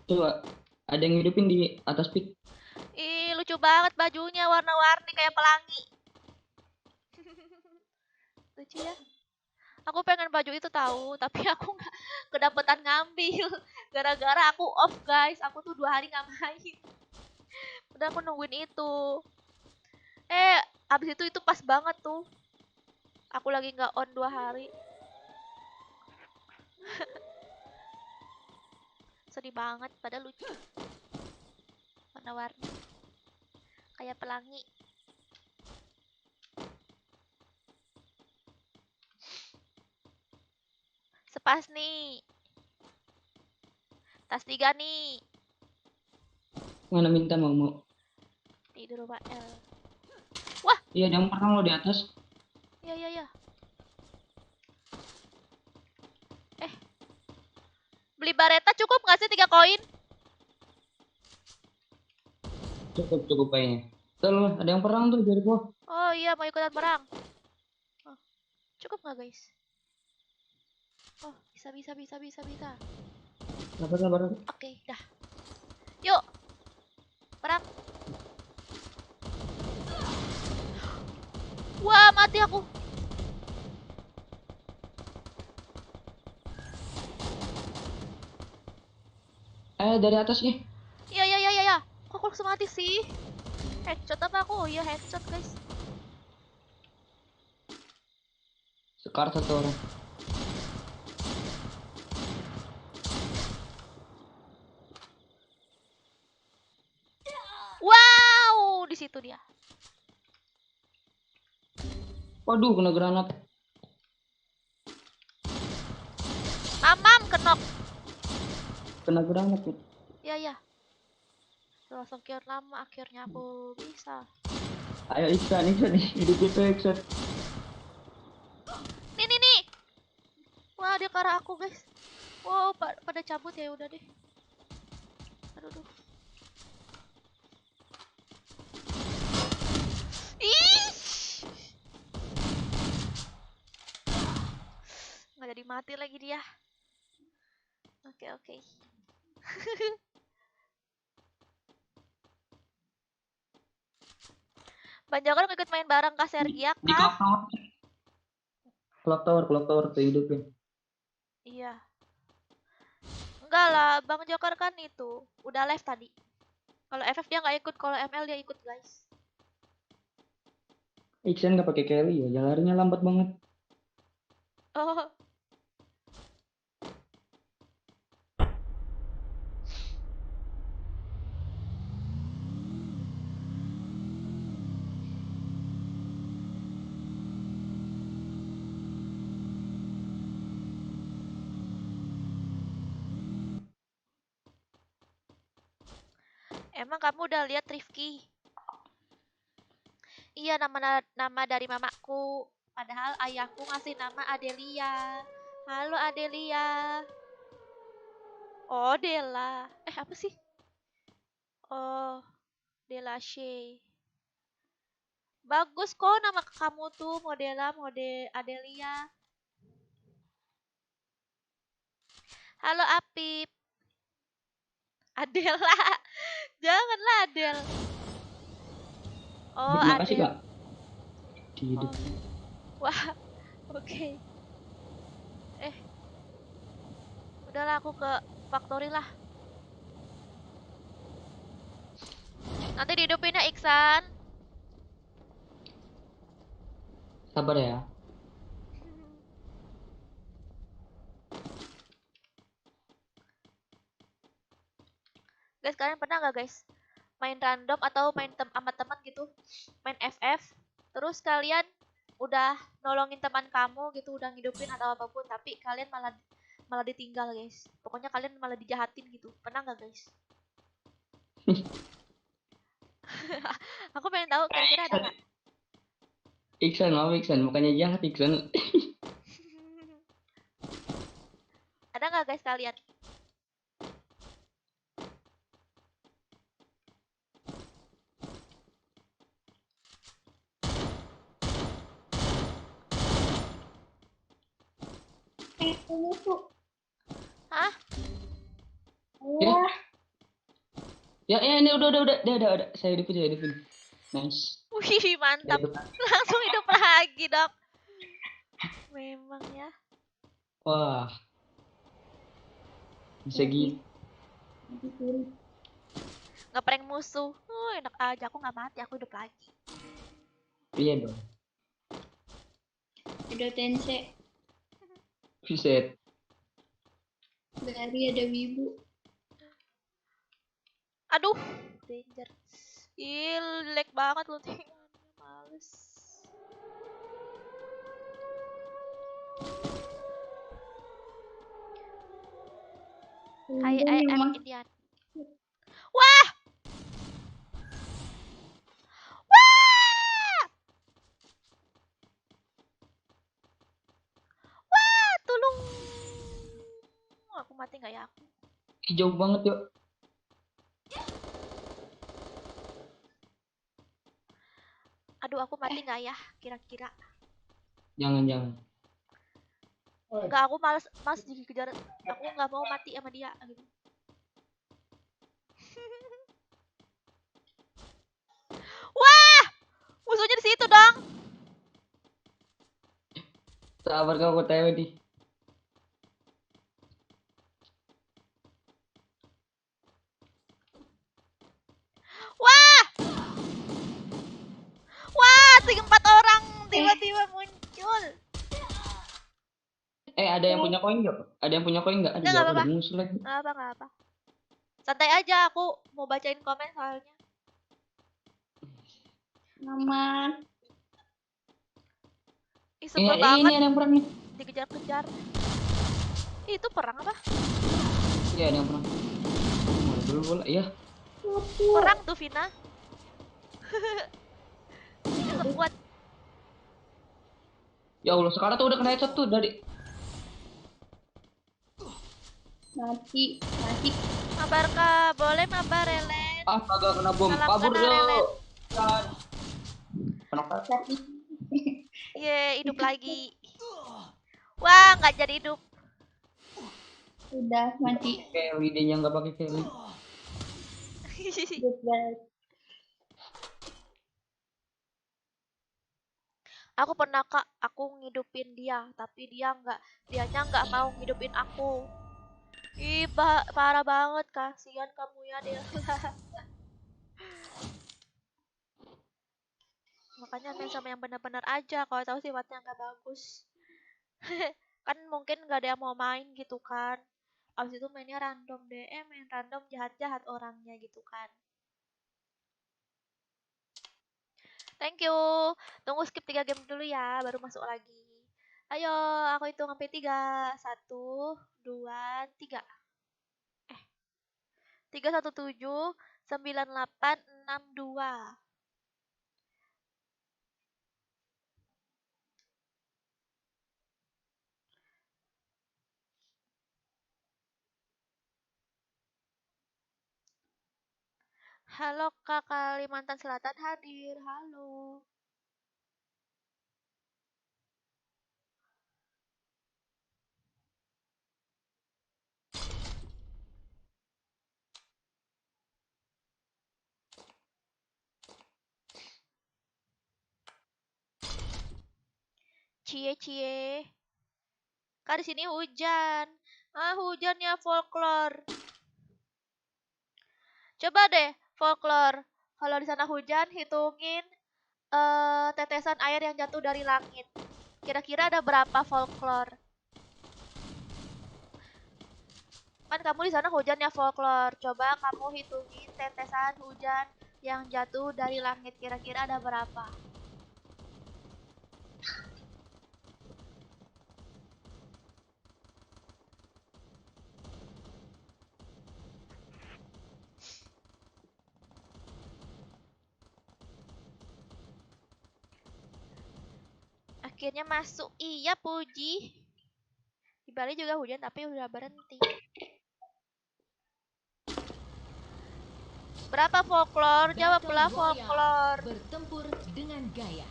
Coba ada yang hidupin di atas pit. Ih, lucu banget bajunya, warna-warni kayak pelangi. Lucu ya. Aku pengen baju itu tahu, tapi aku nggak kedapetan ngambil. Gara-gara aku off, guys. Aku tuh 2 hari nggak main. Udah aku nungguin itu. Abis itu pas banget tuh. Aku lagi nggak on 2 hari. Sedih banget, padahal lucu. Warna-warni. Kayak pelangi. Sepas nih. Tas 3 nih. Mana minta mau. Di rumah L. Iya, yang pertama lo di atas. Iya. Beli bareta cukup nggak sih 3 koin? Cukup kayaknya. Tuh, ada yang perang tuh dari bawah. Oh iya, mau ikutan perang. Oh, cukup nggak, guys? Oh, bisa. Sabar. Oke, dah. Yuk. Perang. Wah, mati aku. Dari atas nih. Iya. Kok aku langsung mati sih? Headshot apa aku? Oh iya, headshot, guys. Sekar 1 orang. Wow, di situ dia. Waduh, kena granat. Mamam kenok. Kena granat nih. Iya. Setelah sekian lama akhirnya aku bisa. Ayo Iksan nih. Hidup itu Iksan. aku guys. Wow, pada cabut ya udah deh. Aduh. Ih. Nggak jadi mati lagi dia. Oke. Bang Jokar ikut main bareng Kak Sergia Di kah? clock tower kehidupin. Iya. Enggak lah, Bang Jokar kan itu udah live tadi. Kalau FF dia nggak ikut, kalau ML dia ikut guys. Iksan nggak pakai carry ya, jalannya lambat banget. Oh, emang kamu udah lihat Rifki? Iya, nama dari mamaku. Padahal ayahku ngasih nama Adelia. Halo Adelia. Oh, Dela. Apa sih? Oh, Dela Shay. Bagus kok nama kamu tuh, Modela, Mode Adelia. Halo Apip. Adela. Janganlah Adel. Oh, Terima kasih Adel. kak. Hidup. Wah, oke. Udahlah aku ke factory lah. Nanti dihidupinnya Iksan. Sabar ya. Guys, kalian pernah nggak guys main random atau main sama teman gitu, main FF, terus kalian udah nolongin teman kamu gitu, udah ngidupin atau apapun, tapi kalian malah ditinggal guys. Pokoknya kalian malah dijahatin gitu. Pernah nggak guys? Aku pengen tahu kira-kira ada nggak? Iksan, maaf Iksan, bukannya jahat Iksan. Ada nggak guys kalian? Hah? Ya ini udah. Saya hidupin. Nice. Wih, mantap. Hidup. Langsung hidup lagi, Dok. Memang ya. Wah. Bisa gitu. Ngeprank musuh. Enak aja, aku nggak mati, aku hidup lagi. Iya dong. Ada Tensei. Buset. Dari ada Wibu. Aduh, danger. Lag banget loh, males. Hai, I am Indian. Wah! Wah! Wah, tolong. Aku mati nggak ya aku? Jauh banget yuk. Aduh, aku mati nggak ya? Kira-kira. Jangan. Enggak, aku males dikejar. Aku nggak mau mati sama dia gitu. Wah! Musuhnya di situ dong. Sabar kau TW nih. Wah! Wah, 4 orang tiba-tiba muncul. Ada yang punya koin nggak? Ada yang punya koin nggak? Ada Nggak apa-apa. musuh lagi. Nggak apa. Santai aja, aku mau bacain komen soalnya. Aman. Ih, sebel banget Ini ada yang perang nih. dikejar-kejar. Ih, itu perang apa? Iya ada yang perang. Dulu bola, iya. Perang tuh, Vina. Ini sekuat. Ya Allah, sekarang tuh udah kena headshot tuh dari. Mati, mati. Mabar kak, boleh mabar Relen. Ah, kagak kena bom. Salam Kabur kenal, Relen. lo. Kan. Kenapa? Mati. Ye, hidup lagi. Wah, nggak jadi hidup. Udah mati. Kelly dia yang nggak pakai Kelly. Good guys. Aku pernah kak, aku ngidupin dia, tapi dianya nggak mau ngidupin aku. Ih, parah banget, kasihan kamu ya dia. Makanya main sama yang benar-benar aja, kalau tahu sifatnya nggak bagus. Kan mungkin nggak ada yang mau main gitu kan. Abis itu mainnya random DM, main random jahat-jahat orangnya gitu kan. Thank you. Tunggu skip 3 game dulu ya, baru masuk lagi. Ayo, aku hitung sampai 3. 1, 2, 3. 3, 1, 7, 9, 8, 6, 2. Halo Kak Kalimantan Selatan hadir. Halo. Cie. Kak di sini hujan. Hujannya folklore. Coba deh folklore. Kalau di sana hujan, hitungin tetesan air yang jatuh dari langit. Kira-kira ada berapa folklore? Kan kamu di sana hujannya folklore. Coba kamu hitungin tetesan hujan yang jatuh dari langit. Kira-kira ada berapa? Akhirnya masuk. Iya, puji. Di Bali juga hujan tapi udah berhenti. Berapa folklore? Jawablah folklore. Bertempur dengan gaya.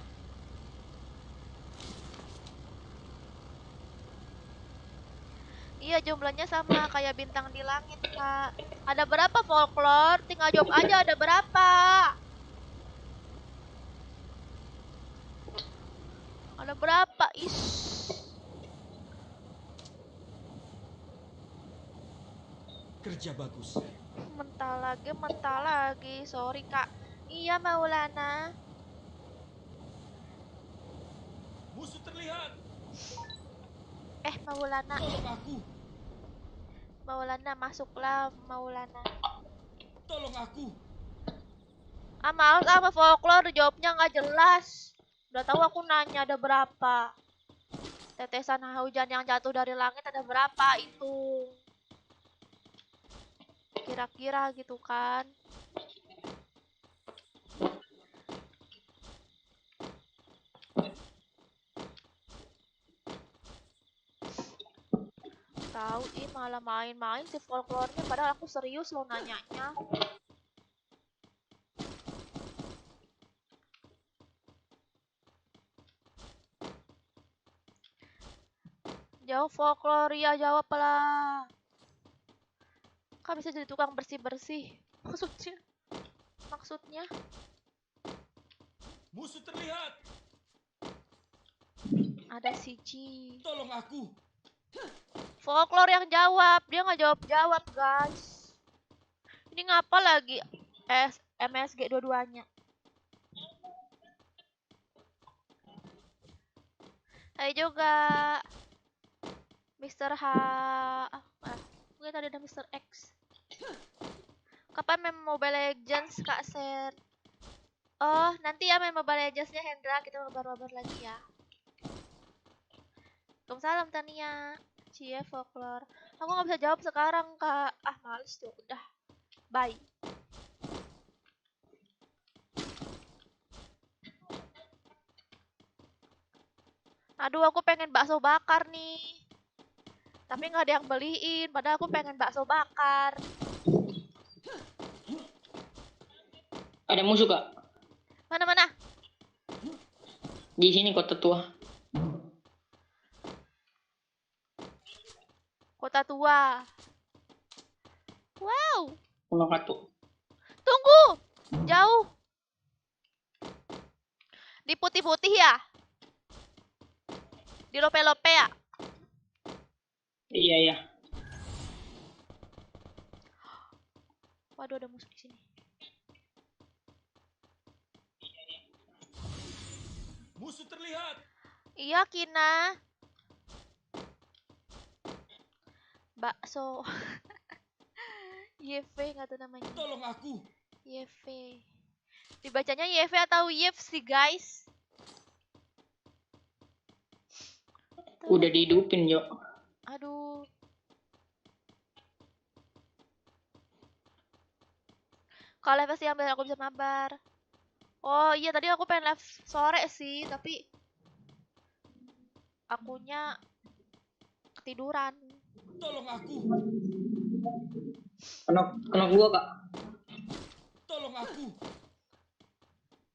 Iya, jumlahnya sama kayak bintang di langit, Kak. Ada berapa folklore? Tinggal jawab aja ada berapa. Ada berapa? Kerja bagus. Mental lagi. Sorry, Kak. Iya, Maulana. Musuh terlihat. Maulana. Tolong aku. Maulana, masuklah, Maulana. Tolong aku. Males apa folklore, jawabnya nggak jelas. Udah tahu aku nanya ada berapa. Tetesan hujan yang jatuh dari langit ada berapa itu? Kira-kira gitu kan. Tahu malah main-main si folklore-nya padahal aku serius loh nanyanya. Jawab folklore ya, jawablah. Kan bisa jadi tukang bersih-bersih. Maksudnya Musuh terlihat. ada CG. Tolong aku. Folklore yang jawab, dia nggak jawab guys. Ini ngapa lagi MSG dua-duanya? Hai juga Mr. H. Mungkin tadi ada Mr. X. Kapan main Mobile Legends, Kak Ser? Oh, nanti ya main Mobile Legends-nya Hendra, kita mabar-mabar lagi ya. Waalaikumsalam Tania. Cie folklore. Aku nggak bisa jawab sekarang, Kak. Males tuh, udah. Bye. Aduh, aku pengen bakso bakar nih. Tapi nggak ada yang beliin, padahal aku pengen bakso bakar. Ada musuh kak Mana? di sini kota tua. Kota tua. Wow, Pulau Katu. tunggu. Jauh. Di putih-putih ya? Di lope-lope ya? Iya ya. Waduh, ada musuh di sini. Musuh terlihat. Iya, Kina. Bakso. YV nggak tahu namanya. Tolong aku. YV. Dibacanya YV atau YF sih, guys? Udah dihidupin Jo. Aduh. Kalau live pasti ambil aku bisa mabar. Oh iya, tadi aku pengen live sore sih, tapi akunya ketiduran. Tolong aku. Kena gua kak. Tolong aku.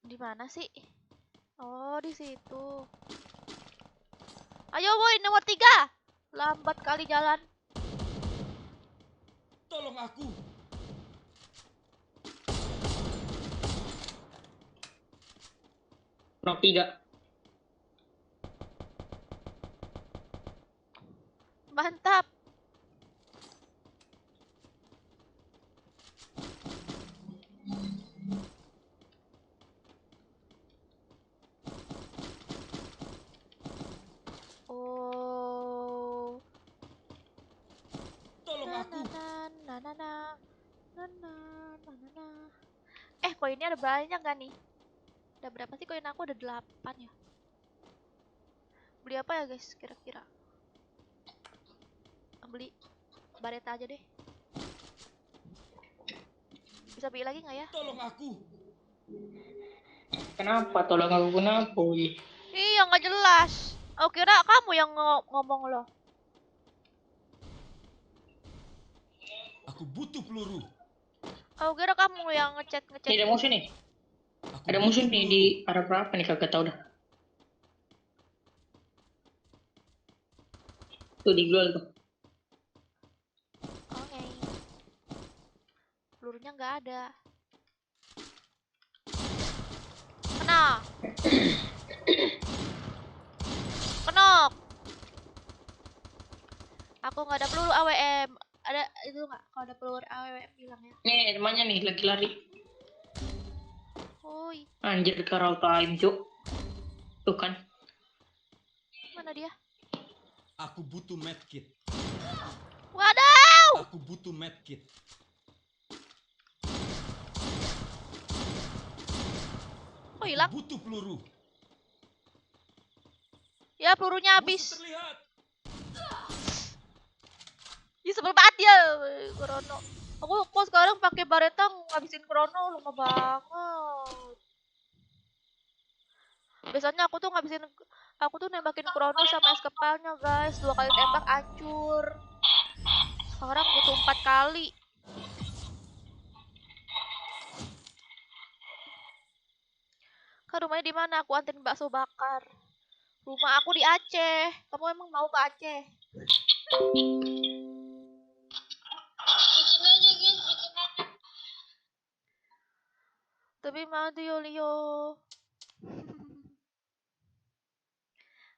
Di mana sih? Oh, di situ. Ayo woi, nomor 3. Lambat kali jalan. Tolong aku. Kena 3. Mantap. Oh. Tolong aku. Koinnya ada banyak gak nih? Ada berapa sih koin aku? Ada 8 ya. Beli apa ya guys kira-kira? Beli bareta aja deh. Bisa beli lagi nggak ya? Tolong aku. Kenapa? Tolong aku kenapa? Wih. Iya nggak jelas. Oh kira kamu yang ngomong loh. Aku butuh peluru. Oh kira kamu yang ngechat. Ini ada musuh nih. Aku Ada butuh musuh nih peluru. di arah berapa nih kagak tahu dah. Tuh di gol tuh. Oke. Pelurunya nggak ada. Kena. Kenok. Aku nggak ada peluru AWM. Ada itu nggak? Kalau ada peluru AWM bilang ya. Nih temannya nih lagi lari. Oi, Anjir karau time Cuk. Tuh kan. mana dia? Aku butuh medkit. Waduh! Aku butuh medkit. Kok hilang? Butuh peluru. Ya pelurunya Musuh habis. terlihat. Ya sebel banget ya Krono. Aku kok sekarang pakai bareta ngabisin Krono lama banget. Biasanya aku tuh nembakin Krono sama es kepalnya guys. 2 kali tembak hancur. Sekarang butuh 4 kali. Kan rumahnya di mana? Aku anterin bakso bakar. Rumah aku di Aceh. Kamu emang mau ke Aceh? Tapi mau tuh Yolio.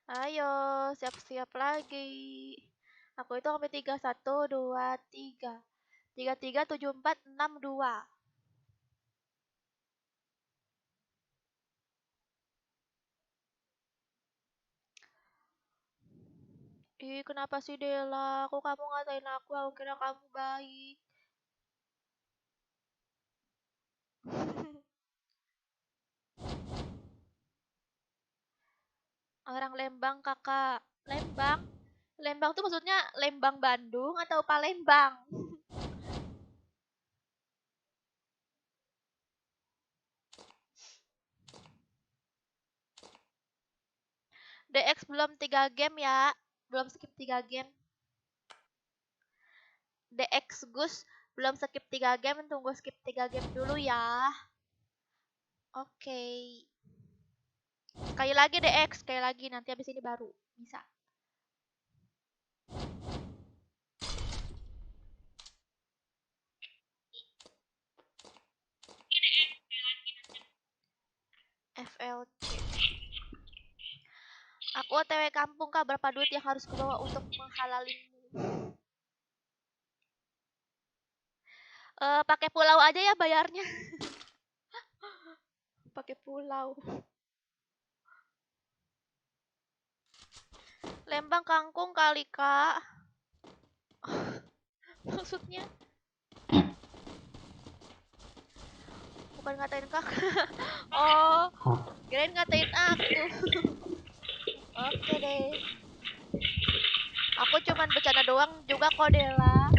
Ayo, siap-siap lagi. Aku itu sampai 3, 1, 2, 3. 3, 3, 7, 4, 6, 2. Ih, kenapa sih Dela? Kok kamu ngatain aku kira kamu baik. Orang Lembang kakak. Lembang? Lembang tuh maksudnya Lembang Bandung atau Palembang? DX belum 3 game ya. Belum skip 3 game. DX Gus belum skip 3 game, tunggu skip 3 game dulu ya. Oke. Sekali lagi DX, sekali lagi nanti habis ini baru bisa. FLC. Aku OTW kampung Kak, berapa duit yang harus kubawa untuk menghalalimu? Pakai pulau aja ya bayarnya. Pakai pulau. Lembang kangkung kali Kak. Maksudnya bukan ngatain Kakak. Oh, kirain ngatain aku. Oke deh. Aku cuman bercanda doang juga kok Dela.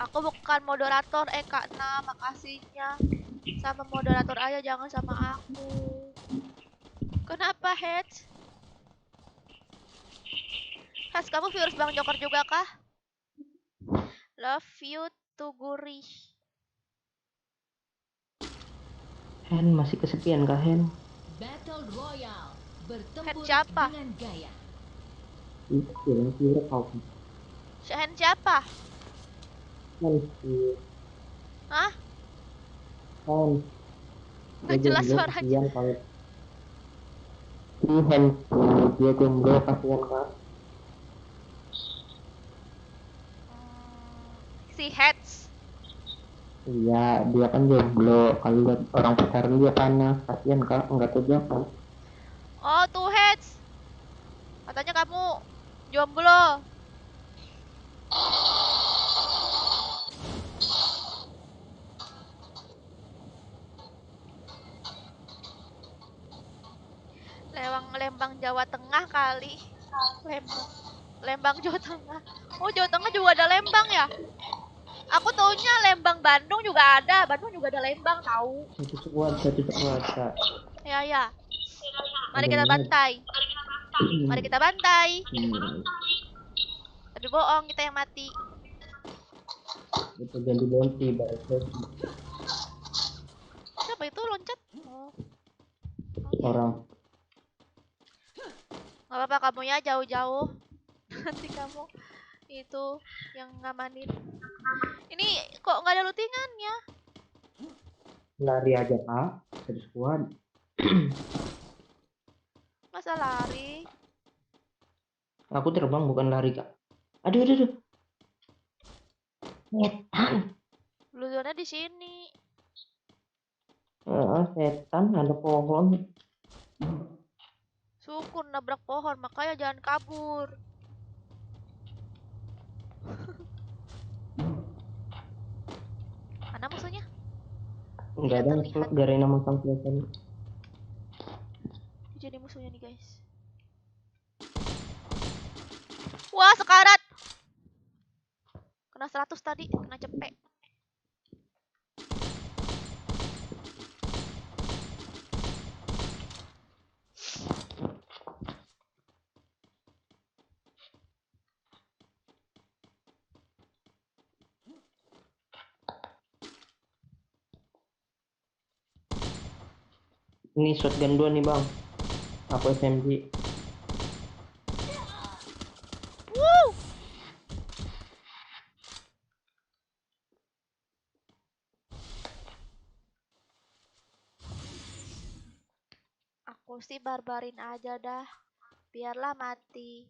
Aku bukan moderator Kak Na, makasihnya sama moderator aja jangan sama aku. Kenapa Heads? Heads kamu viewers Bang Joker juga kah? Love you Tuguri. Hen masih kesepian kah Hen? Battle Royale. Bertempur siapa? dengan gaya. Itu yang kira kau. Hen siapa? Hen. Hah? Hen. Nggak jelas suaranya. Kalau ini Hen dia jomblo kasihan kak. Si Heads. Iya, dia kan jomblo. Kalau lihat orang pacaran dia panas, kasihan kak, nggak tahu dia apa. Oh, tuh Heads. Katanya kamu jomblo. Lembang Jawa Tengah kali. Lembang Jawa Tengah. Oh, Jawa Tengah juga ada Lembang ya? Aku taunya Lembang Bandung juga ada. Bandung juga ada Lembang tahu. Satu sekuat kak. Ya. Mari kita bantai. Mari kita bantai. Tapi bohong kita yang mati. Itu ganti balik. Siapa itu loncat? Oh. Orang. Gak apa-apa kamu ya jauh-jauh. Nanti kamu itu yang ngamanin. Ini kok nggak ada lootingannya? Lari aja kak, satu sekuat. Masa lari? Aku terbang bukan lari kak. Aduh. Setan. Bluezone-nya di sini. Setan ada pohon. Syukur nabrak pohon, makanya jangan kabur. Mana musuhnya? Enggak ada terlihat. Garena masang kelihatan. Jadi musuhnya nih guys. Wah sekarat. Kena 100 tadi, kena cepet. Ini shotgun 2 nih bang. Aku SMG. Woo! Aku sih barbarin aja dah. Biarlah mati.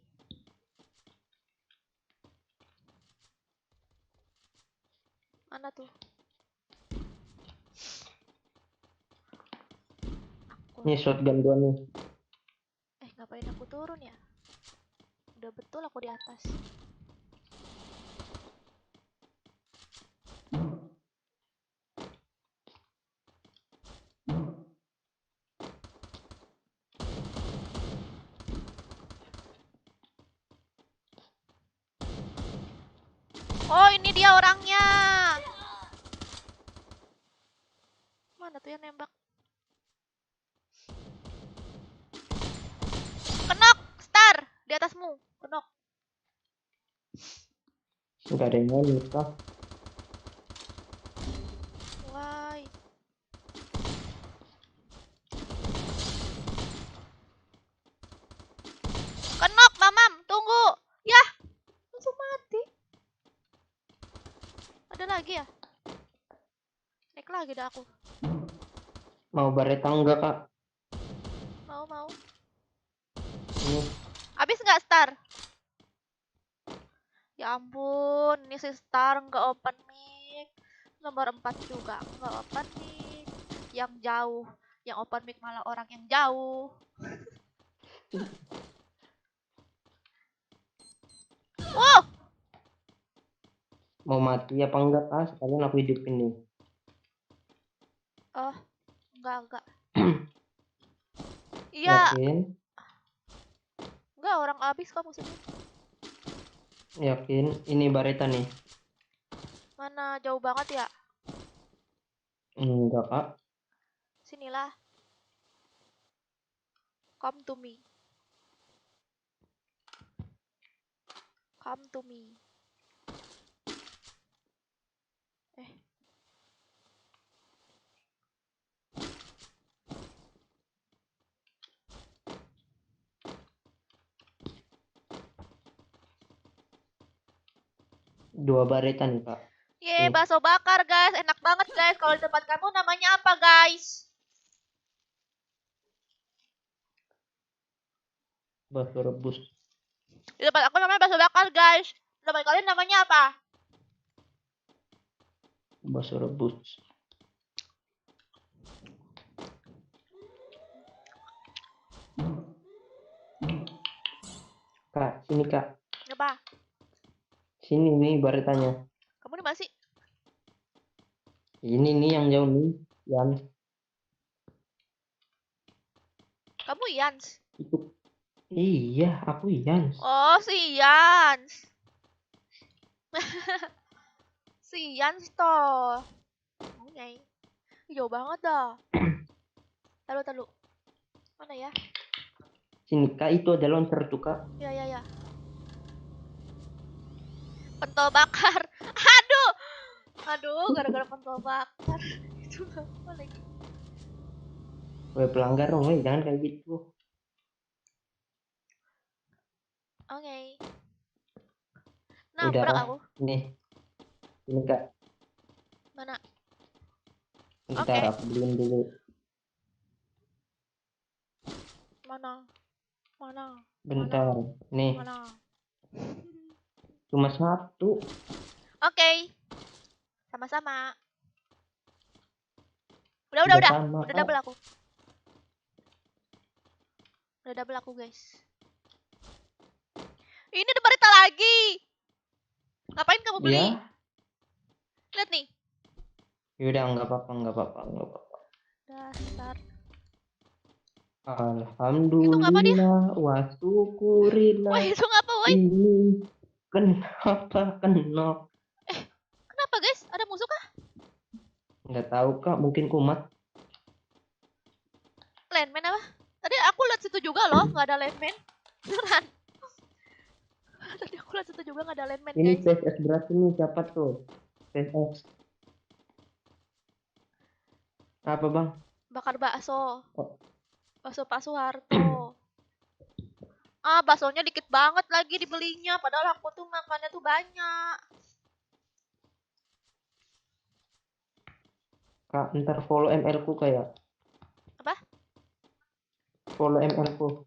Mana tuh? Ini shotgun 2 nih. Ngapain aku turun ya? Udah betul aku di atas. Oh, ini dia orangnya. Mana tuh yang nembak? Kenok, Star, di atasmu. Kenok. Nggak ada yang lain kak. Why? Kenok, Mamam, tunggu. Yah, langsung mati. Ada lagi ya? Naik lagi dah aku. Mau bareta enggak kak? Mau. Ini Habis nggak Star? Ya ampun, ini si Star nggak open mic. Nomor 4 juga nggak open mic. Yang jauh, yang open mic malah orang yang jauh. Wow, mau mati apa enggak kak? Sekalian aku hidupin nih. oh, enggak. Iya, Yakin? enggak orang habis kok musuhnya. Yakin? Ini bareta nih. Mana jauh banget ya? Enggak kak. Sinilah. Come to me. Come to me. Dua bareta nih kak. Yeay, bakso bakar guys. Enak banget guys. Kalau di tempat kamu namanya apa guys? Bakso rebus. Di tempat aku namanya bakso bakar guys. Di tempat kalian namanya apa? Bakso rebus. Kak, sini kak. Apa? Sini nih baretanya. Kamu di mana sih? Ini nih yang jauh nih. Yan. Kamu Yans. Itu. Iya, aku Yan. Oh, si Yans. Si Yans toh. Oke. Jauh banget dah. Taruh. Mana ya? Sini kak, itu ada launcher tuh kak. Ya. Pentol bakar. Aduh, gara-gara pentol bakar. Itu apa lagi? Weh pelanggar dong, weh jangan kayak gitu. Oke. Udah Nabrak kak. aku. Nih. Ini kak. Mana? Bentar, Oke. aku beliin dulu. Mana? Bentar. Nih, Mana? cuma satu. Oke. Sama-sama. Udah. Sama, Udah Kak. double aku. Udah double aku, guys. Ini ada berita lagi. Ngapain kamu beli? Ya, Lihat nih. yaudah nggak apa-apa. Dasar. Alhamdulillah, wa syukurillah. Wah, itu ngapa, woi? Ini kenapa kenok? Kenapa, guys? Ada musuh kah? Nggak tahu kak, mungkin kumat. Landman apa? Tadi aku lihat situ juga loh, nggak ada landman. Beneran. Tadi aku lihat situ juga nggak ada landman, Ini guys. PSS berarti nih siapa tuh? PSS. Apa bang? Bakar bakso. Oh. Bakso Pak Soeharto. Baksonya dikit banget lagi dibelinya. Padahal aku tuh makannya tuh banyak. Kak, ntar follow ML ku kayak. Apa? Follow ML ku.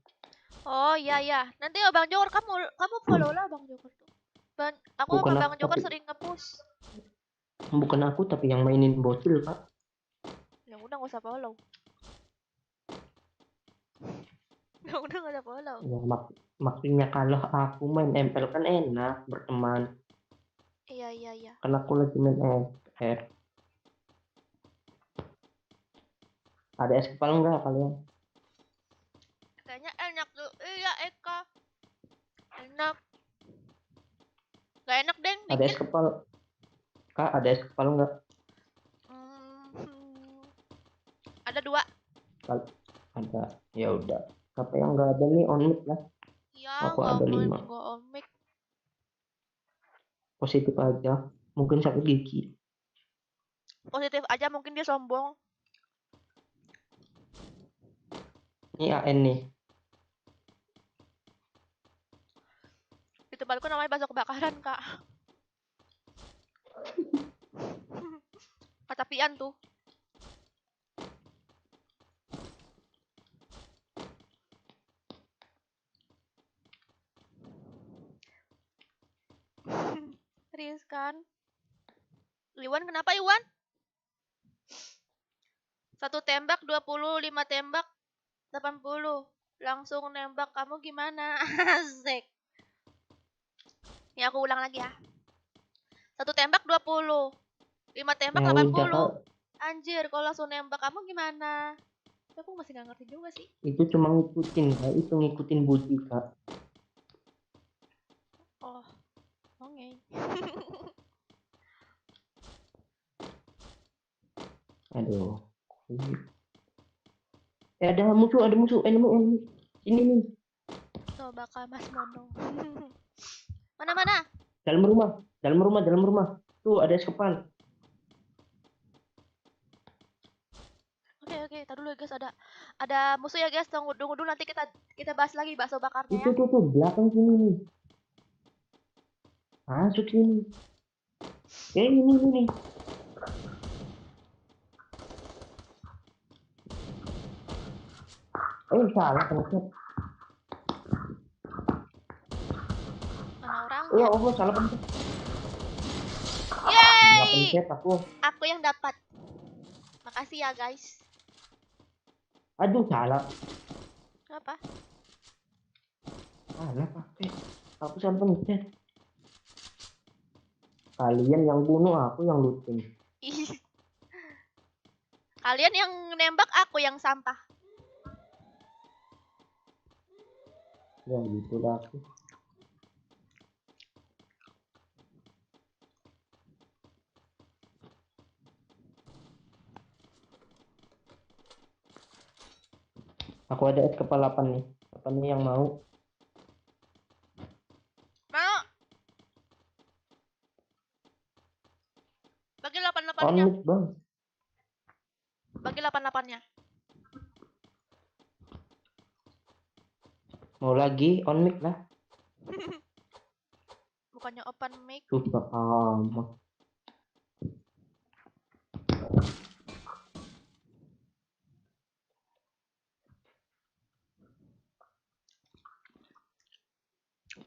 Oh iya. Nanti Abang Jokor kamu follow lah Abang Jokor tuh. Aku Bukan sama Bang aku, Jokor tapi- sering nge-push. Bukan aku tapi yang mainin bocil kak. Ya udah nggak usah follow. Ya udah nggak usah follow. Ya, maksudnya kalau aku main ML kan enak berteman. Iya. Kan aku lagi main FF. Ada es kepal nggak kalian? Kayaknya enak tuh. Iya Eka. Enak. Gak enak deng Ada es dikit. kepal. Kak, ada es kepal nggak? Ada 2. Ada. Ya udah. Siapa yang nggak ada nih on mic lah. Iya, Aku ada 5. Gak omik. positif aja, mungkin sakit gigi. Positif aja, mungkin dia sombong. Ini AN nih. Di tempatku namanya bakso kebakaran, Kak. Kecapian tuh. Serius kan? Iwan kenapa Iwan? 1 tembak 20, 5 tembak 80. Langsung nembak kamu gimana? Asik. Nih aku ulang lagi ya. 1 tembak 20. 5 tembak Ya udah 80. Kak, Anjir, kalau langsung nembak kamu gimana? Tapi aku masih gak ngerti juga sih. itu cuma ngikutin Kak, itu ngikutin budi Kak. Oh, oke. Aduh. Ada musuh, enemy. Ini nih, Coba Kak Mas Mono. Mana? dalam rumah. Tuh ada eskepan. Oke, tar dulu ya guys, ada musuh ya guys. Tunggu dulu, nanti kita bahas lagi bakso bakarnya ya. Itu tuh belakang sini nih. Masuk sini. Ini nih. Salah pencet. Mana orang? Ya Allah, salah pencet. Yeay! Salah pencet aku. Aku yang dapat. Makasih ya guys. Aduh, salah. Apa? Salah pakai. Aku salah pencet. Kalian yang bunuh, aku yang looting. Ih. Kalian yang nembak, aku yang sampah. Ya gitu dah aku. Aku ada es kepala 8 nih. Apa nih yang mau? Mau? Bagi On 88-nya. mic bang. Bagi 88-nya. Mau lagi on mic lah. Bukannya open mic. Susah amat.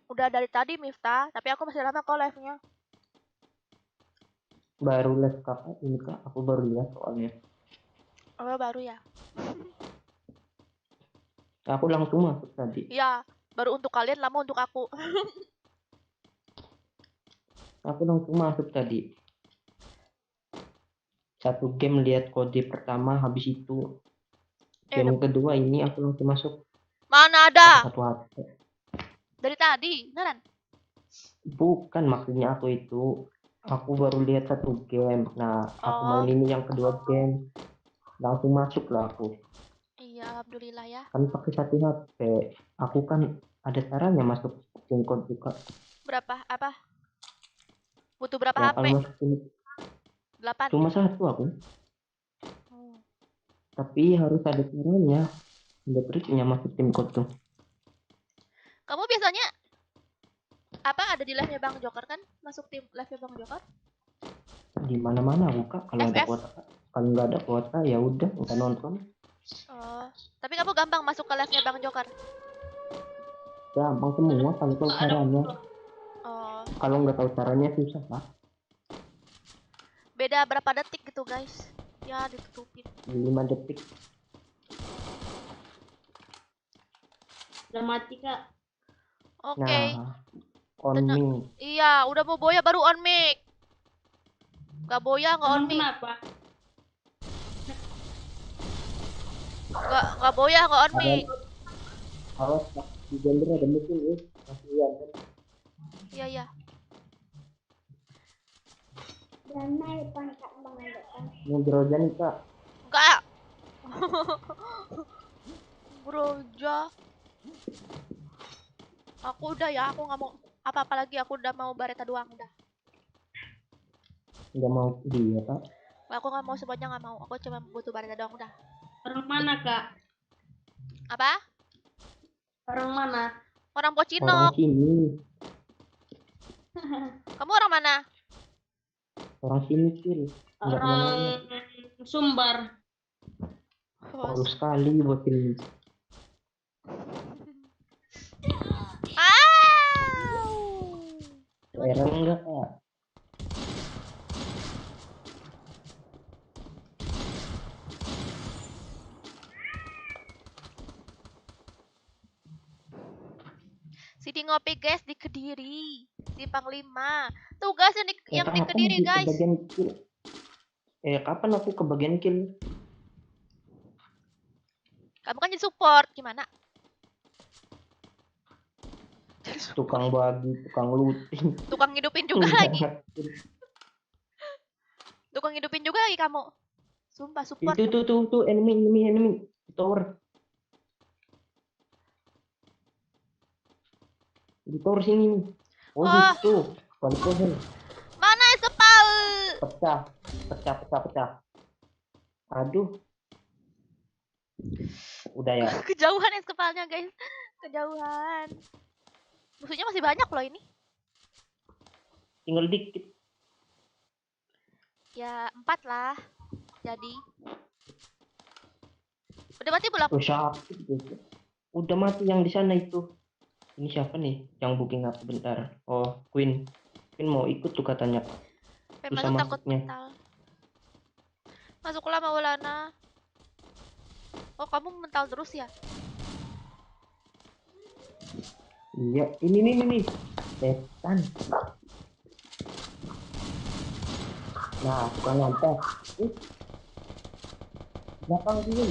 Udah dari tadi Miftah, tapi aku masih lama kok live-nya. Baru live kakak ini kak. Aku baru lihat soalnya. Oh, baru ya. Aku langsung masuk tadi. Iya, baru untuk kalian, lama untuk aku. Aku langsung masuk tadi. Satu game lihat kode pertama, habis itu game kedua ini aku langsung masuk. Mana ada? Satu HP. Dari tadi, beneran? Bukan maksudnya aku itu. Aku baru lihat satu game. Nah, aku Oh. main ini yang kedua game. Langsung masuk lah aku. Iya, alhamdulillah ya. Kan pakai satu HP. Aku kan ada caranya masuk game code juga. Berapa? Apa? Butuh berapa Ya HP? kalau masuk ini 8. cuma satu aku. Hmm. Tapi harus ada caranya. Ada triknya masuk tim code tuh. Kamu biasanya apa ada di live-nya Bang Joker kan? Masuk tim live-nya Bang Joker? Di mana-mana buka kalau ada FF? kuota. Kalau nggak ada kuota ya udah nggak nonton. Oh, tapi kamu gampang masuk ke live-nya Bang Joker. Gampang semua kalau tahu caranya. Oh, Kalau nggak tahu caranya susah lah. beda berapa detik gitu, guys. Ya, ditutupin. 5 detik. Udah mati kak. Oke. Nah, on Tenang. me. Iya, udah mau boya baru on mic. Gak boya, gak on Emang mic. kenapa? Gak boya, gak on mic. Awas di gender ada musuh ya. Kasihan kan. Iya. Ini Groja nih kak. Enggak. Broja. Aku udah ya, aku nggak mau apa-apa lagi. Aku udah mau bareta doang udah. Nggak mau dia kak. Aku nggak mau, semuanya nggak mau. Aku cuma butuh Barita doang udah. Orang mana, Kak? Apa? Orang mana? Orang Orang Pocinok. sini. Kamu orang mana? Orang sini Cil. Nggak kemana-mana. Orang Sumbar. Baru sekali buat ini. Heran enggak kak? Sidi ngopi guys di Kediri, di Panglima. Tuh guys yang di Kapan Kediri aku ke guys. bagian kill? Kapan aku ke bagian kill? Kamu kan jadi support, gimana? Tukang bagi, tukang looting. Tukang hidupin juga lagi. Tukang hidupin juga lagi kamu. Sumpah support. Itu tuh enemy tower. Di tower sini nih. Oh, Wah. itu. Balik pohon. Mana es kepal? Pecah. Aduh. Udah ya. Kejauhan es kepalnya guys. Kejauhan. Musuhnya masih banyak loh ini. Tinggal dikit. Ya 4 lah. Jadi. Udah mati belum? Oh, sakit gitu. Udah mati yang di sana itu. Ini siapa nih yang booking aku bentar? Oh, Queen. Queen mau ikut tuh katanya. Masuk Susah takut masuknya. mental. Masuklah Maulana. Oh kamu mental terus ya? Iya, ini. Setan. Nah, tukang nyantai. Belakang sini.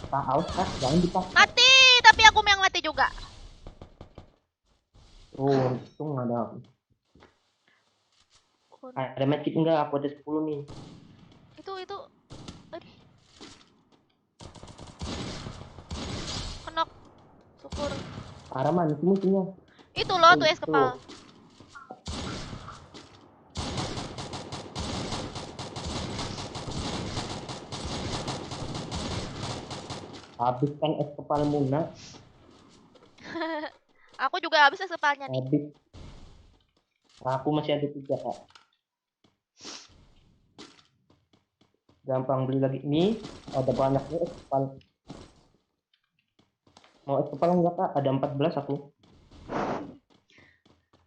Tahu kak, jangan dipakai. Mati, tapi aku yang mati juga. Oh, untung ada. Ada medkit enggak? Aku ada 10 nih. Itu. Aduh. Kenok. Syukur. Arah mana sih musuhnya? Itu loh tuh es Itu. kepal. Habis kan es kepal Muna. Aku juga habis es kepalnya nih. Habis. Aku masih ada 3 kak. Gampang beli lagi. Nih, ada banyak nih es kepal. Mau es kepal enggak kak? Ada 14 aku.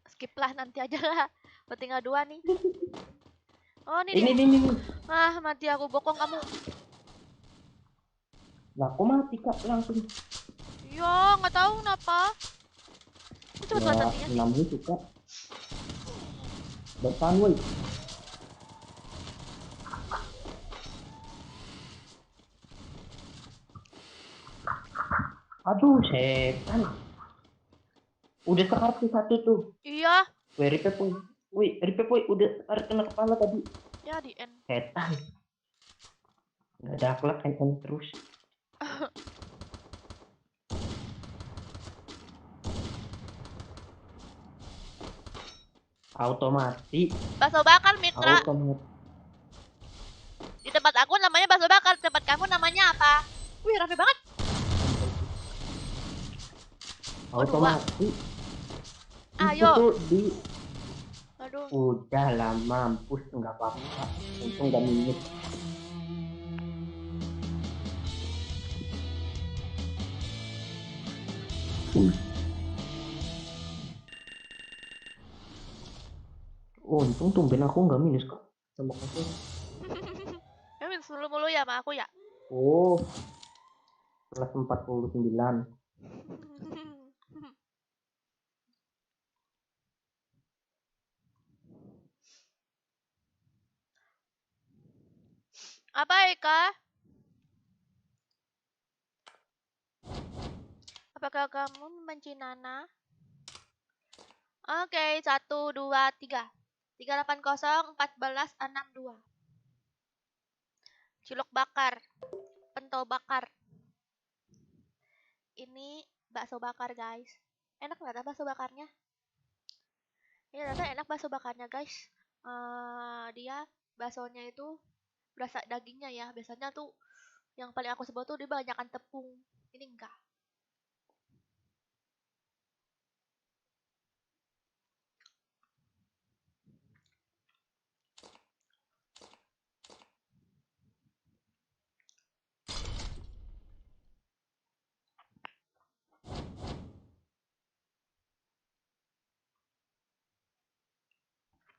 Skip lah nanti aja lah. Tinggal 2 nih. Oh ini. Ini. Ah mati aku, bokong kamu. Lah, aku mati kak langsung. Ya nggak tahu kenapa. Aku cepet banget Ya, matinya. 6 itu kak. Bertahan woi. Aduh, setan. Udah sekarang satu tuh. Iya. Wih, Ripep woi. Udah tarik kena kepala tadi. Ya di end. Setan. Nggak ada akhlak, end terus. Automati. Bakso bakar Mitra. Automati. Di tempat aku namanya bakso bakar. Tempat kamu namanya apa? Wih rame banget. Automati. Ayo. Itu tuh di. Aduh. Udah lah, mampus. Nggak apa-apa. Untung nggak minus. Oh, untung tumben aku nggak minus kok. Sama aku. Minus mulu ya sama aku ya. Oh, plus 49. Apa Eka? Apakah kamu membenci Nana? Oke, 1, 2, 3. 380 1462. Cilok bakar. Pentol bakar. Ini bakso bakar, guys. Enak nggak bakso bakarnya? Ini rasanya enak bakso bakarnya guys. Dia baksonya itu berasa dagingnya ya. Biasanya tuh yang paling aku sebut tuh dia banyakan tepung. Ini enggak.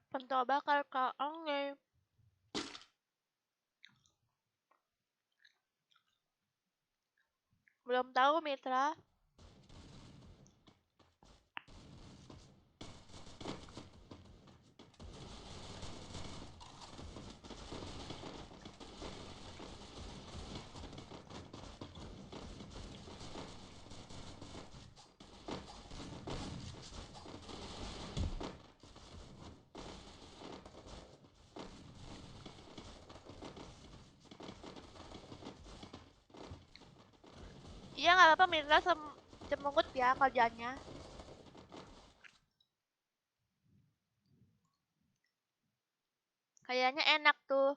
Pentol bakar kaangnya. Belum tahu Mitra. Iya nggak apa-apa Mitra cemungut ya kerjanya. Kayaknya enak tuh.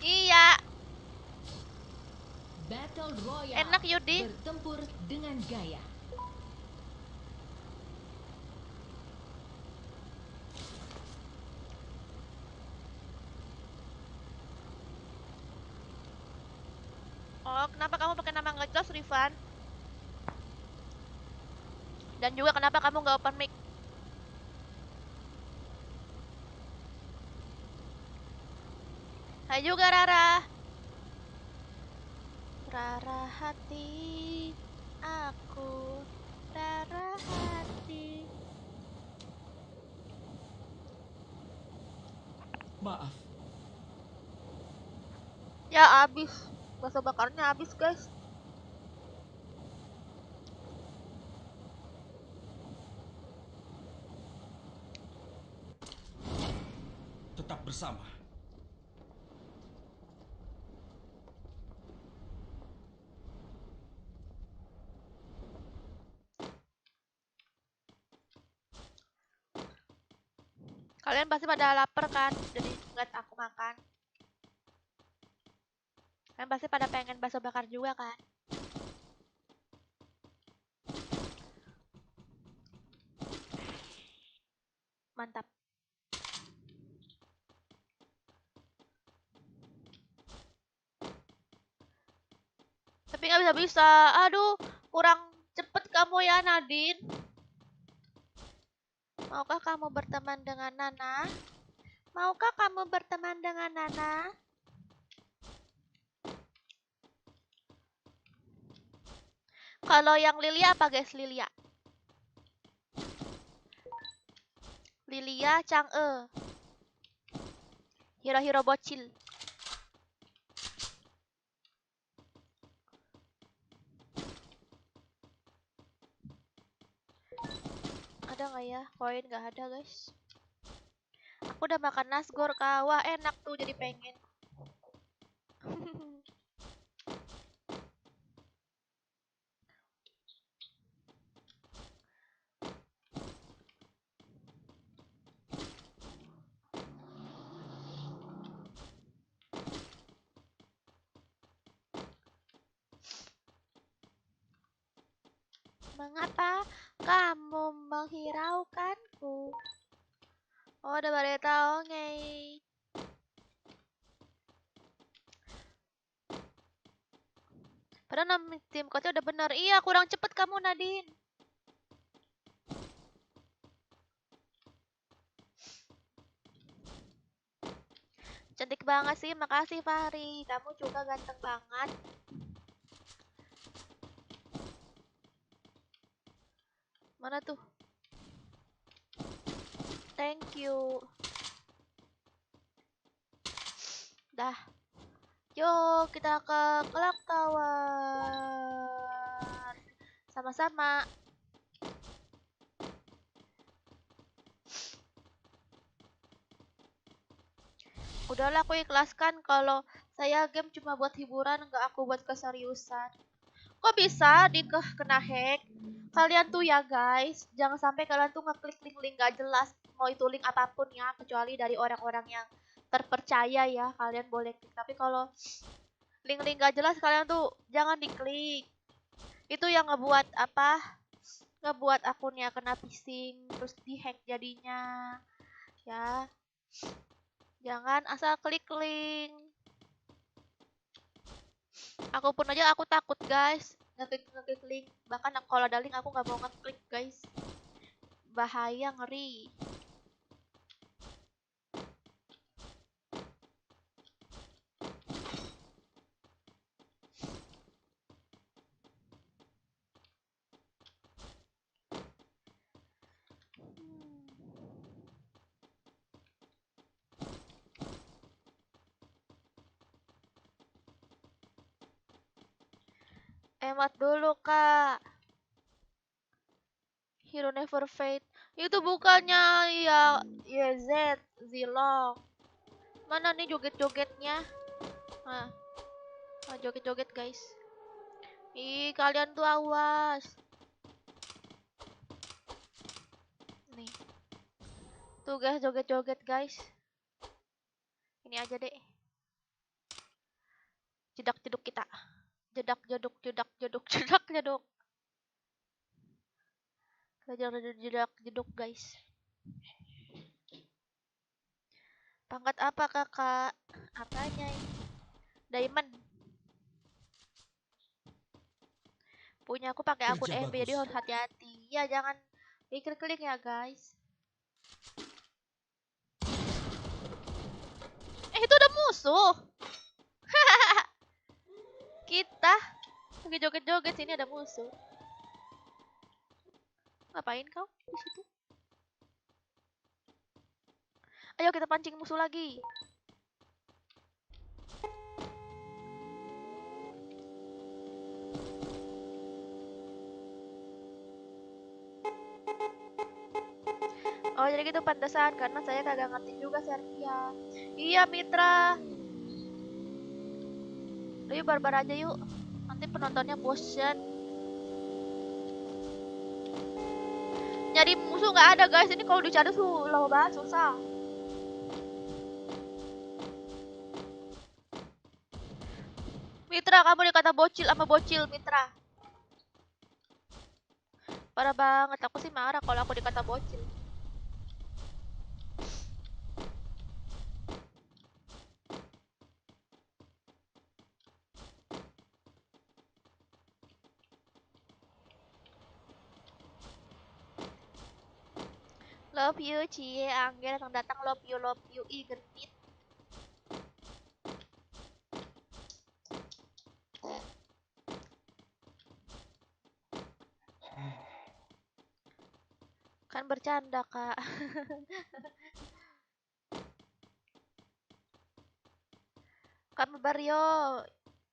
Iya, Battle Royale. enak Yudi. Bertempur dengan gaya. Oh, kenapa kamu pakai nama ngecos, Rifan? Dan juga kenapa kamu nggak open mic? Hai juga Rara. Rara hati aku, Rara hati. Maaf, Ya abis, bakso bakarnya abis guys. tetap bersama. Kalian pasti pada lapar kan? Jadi ngeliat aku makan. Kalian pasti pada pengen bakso bakar juga kan? Mantap. Tapi nggak bisa-bisa. Aduh, kurang cepet kamu ya Nadine. Maukah kamu berteman dengan Nana? Maukah kamu berteman dengan Nana? Kalau yang Lilia apa guys? Lilia. Lilia Chang'e. Hero-hero bocil. Ada nggak ya? Koin nggak ada guys. Aku udah makan nasgor kak. Wah enak tuh jadi pengen. Mengapa kamu menghiraukanku? Oh, ada bareta ongei. Padahal nama tim coachnya udah bener. Iya, kurang cepet kamu Nadine. Cantik banget sih, makasih Fahri. Kamu juga ganteng banget. Mana tuh? Thank you. Dah. Yuk, kita ke Clock Tower. Sama-sama. Udahlah aku ikhlaskan kalau saya game cuma buat hiburan, nggak aku buat keseriusan. Kok bisa kena hack? Kalian tuh ya guys, jangan sampai kalian tuh ngeklik link-link gak jelas. Mau itu link apapun ya, kecuali dari orang-orang yang terpercaya ya, kalian boleh klik. Tapi kalau link-link gak jelas kalian tuh jangan diklik. Itu yang ngebuat apa? Ngebuat akunnya kena phishing, terus dihack jadinya. Ya. Jangan asal klik link. Aku pun aja aku takut guys ngeklik link. Bahkan kalau ada link aku nggak mau ngeklik guys. Bahaya, ngeri. Hemat dulu kak. Hero Never Fade. Itu bukannya ya YZ Zilong. Mana nih joget-jogetnya? Nah, joget-joget guys. Ih, kalian tuh awas. Nih. Tuh guys, joget-joget guys. Ini aja deh. Jedak-jeduk kita. Jedak-jeduk, jedak-jeduk, jedak-jeduk. Jedak-jeduk guys. Pangkat apa kakak? Apanya ini? Diamond. Punya aku pakai akun Kerja FB jadi bagus. harus hati-hati. Ya jangan klik-klik ya guys. Itu udah musuh. Kita lagi joget-joget sini ada musuh. Ngapain kau di situ? Ayo kita pancing musuh lagi. Oh jadi gitu pantesan karena saya kagak ngerti juga Sertia. Iya Mitra. Ayo barbar aja yuk. Nanti penontonnya bosan. Nyari musuh nggak ada guys. Ini kalau dicari tuh lama banget susah. Mitra kamu dikata bocil sama bocil Mitra. Parah banget. Aku sih marah kalau aku dikata bocil. Love you Cie Angger datang love you I genit. Kan bercanda kak. Kak Mario,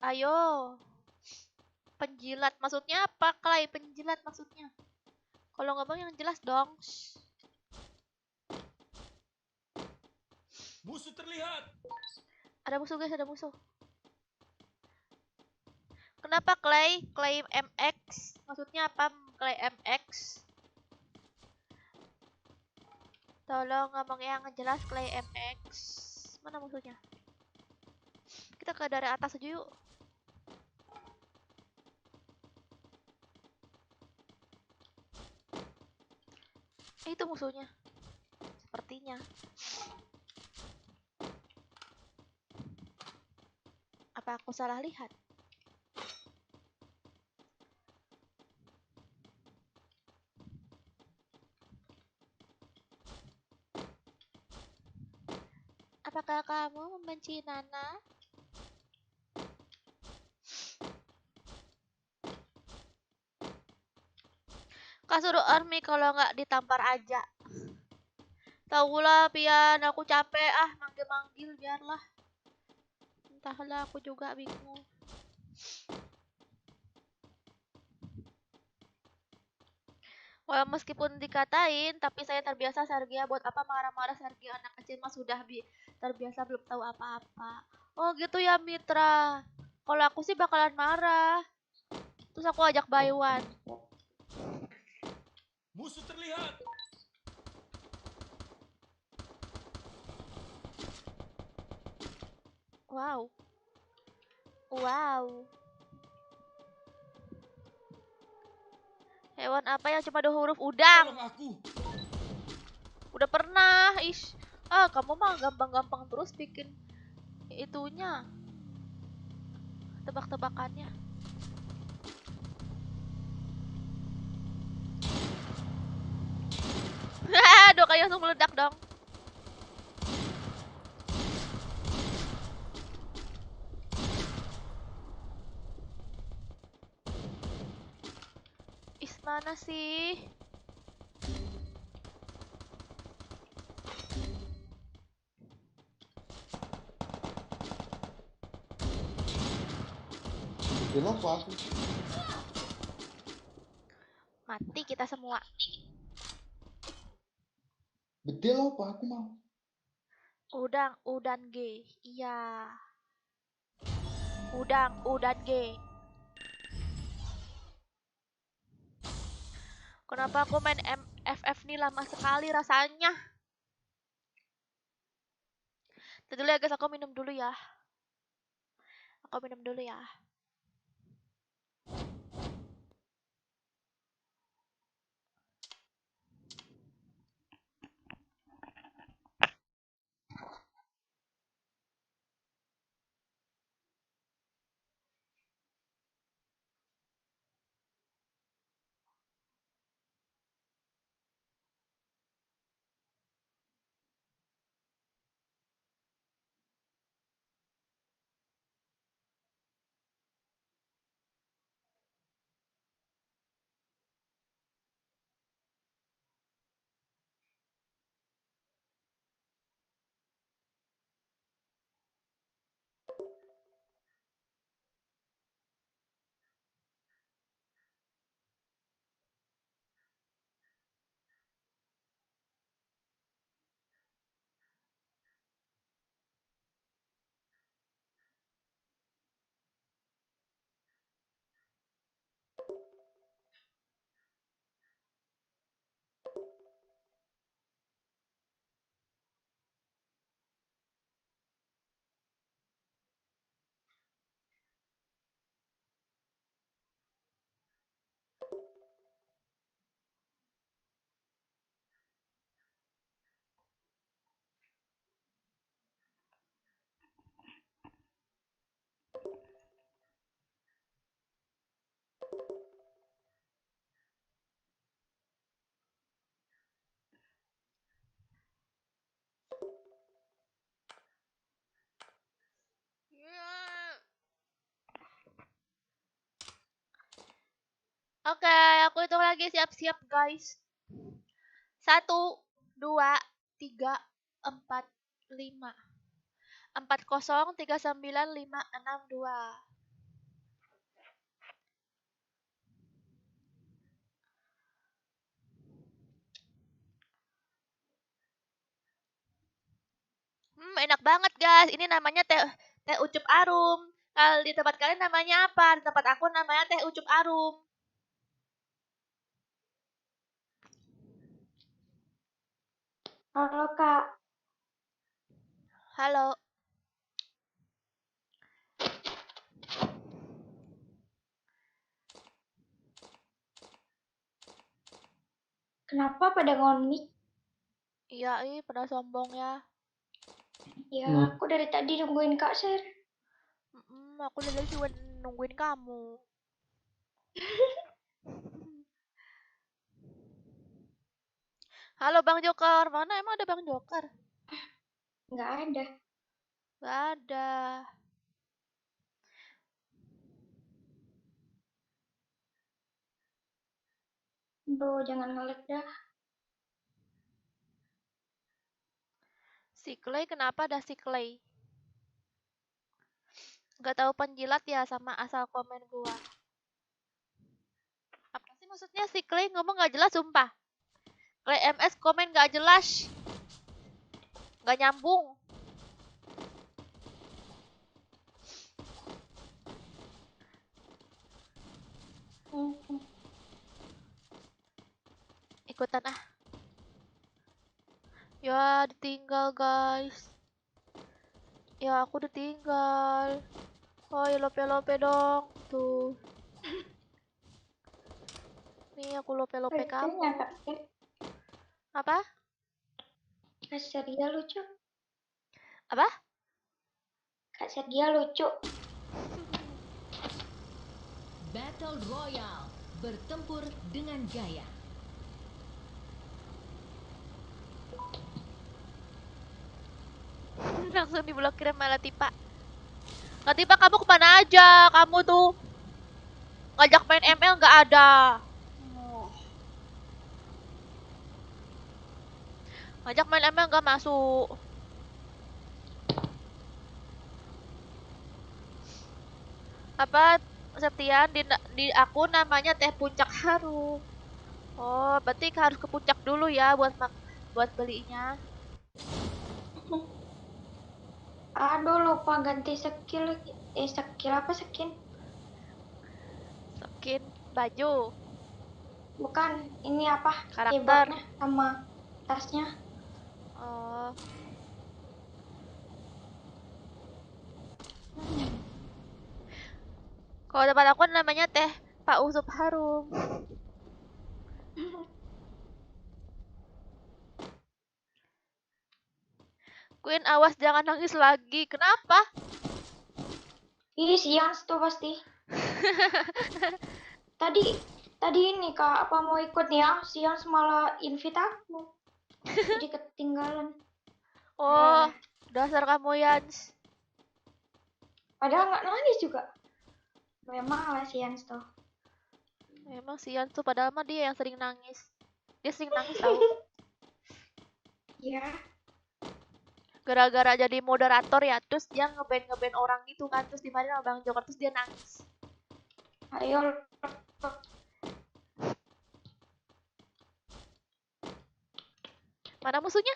ayo. Penjilat maksudnya apa Clay? Penjilat maksudnya. Kalau ngomong yang jelas dong. Musuh terlihat. Ada musuh guys, ada musuh. Kenapa Clay? Claim MX? Maksudnya apa Clay MX? Tolong ngomong yang jelas Clay MX. Mana musuhnya? Kita ke dari atas aja yuk. Itu musuhnya. Sepertinya. Apa aku salah lihat? Apakah kamu membenci Nana? Kasur army kalau nggak ditampar aja. Tahulah Pian, aku capek manggil-manggil biarlah. Entahlah aku juga bingung. Walau meskipun dikatain, tapi saya terbiasa Sergia. Buat apa marah-marah Sergia? Anak kecil mah sudah terbiasa belum tahu apa-apa. Oh gitu ya Mitra. Kalau aku sih bakalan marah. Terus Terus aku ajak buy one. Musuh terlihat. Wow. Wow. Hewan apa yang cuma 2 huruf? Udang. Tolong aku. Udah pernah. Ish. Ah, kamu mah gampang-gampang terus bikin itunya. Tebak-tebakannya. Aduh, kayak langsung meledak dong. Is mana sih? Betul apa aku? Mati kita semua. Betul apa aku mau? Udang, udan G. Iya. Udang, udan G. Kenapa aku main FF nih lama sekali rasanya? Tadi dulu ya guys, aku minum dulu ya. Aku minum dulu ya. Oke, aku hitung lagi, siap-siap guys. 1, 2, 3, 4, 5. 40, 39, 5, 6, 2. Enak banget guys. Ini namanya teh teh ucup arum. Kalau di tempat kalian namanya apa? Di tempat aku namanya teh ucup arum. Halo Kak, Halo. kenapa pada ngon-mic? Iya, pada sombong ya. Ya, Hmm. aku dari tadi nungguin Kak Ser. Aku dari cuma nungguin kamu. Halo Bang Joker, mana emang ada Bang Joker? Nggak ada. Gak ada. Bro, jangan ngelag dah. Si Clay kenapa ada si Clay? Gak tahu penjilat ya sama asal komen gua. Apa sih maksudnya si Clay ngomong gak jelas sumpah. Clay MS komen gak jelas. Gak nyambung. ikutan ah. Ya, ditinggal guys. Ya, aku ditinggal. Oh, ya lope-lope dong. Tuh. Nih, aku lope-lope kamu. Apa? Kak Sergia lucu. Apa? Kak Sergia lucu. Battle Royale. Bertempur dengan gaya. Langsung diblokir sama Latifa. Latifa, kamu kemana aja? Kamu tuh ngajak main ML nggak ada. Ngajak main ML nggak masuk. Apa Septian di aku namanya Teh Puncak Harum. Oh, berarti harus ke puncak dulu ya buat belinya. Aduh, lupa ganti skill. Skill apa skin? Skin baju, Bukan, ini apa? karakter. Keyboardnya sama tasnya. Oh. Kalau depan aku namanya Teh Pak Usup Harum. Queen, awas jangan nangis lagi. Kenapa? Ih, Sians tuh pasti. Tadi ini Kak, apa mau ikut nih ya? Sians malah invite aku. Jadi ketinggalan. Oh, dasar kamu Yans. Padahal nggak nangis juga. Memang lah Sians tuh. Memang si Yans tuh padahal mah dia yang sering nangis. Dia sering nangis tau. Ya, Gara-gara jadi moderator ya, terus dia ngeband orang gitu kan, terus dimarahin sama Bang Joker, terus dia nangis. ayo. Mana musuhnya?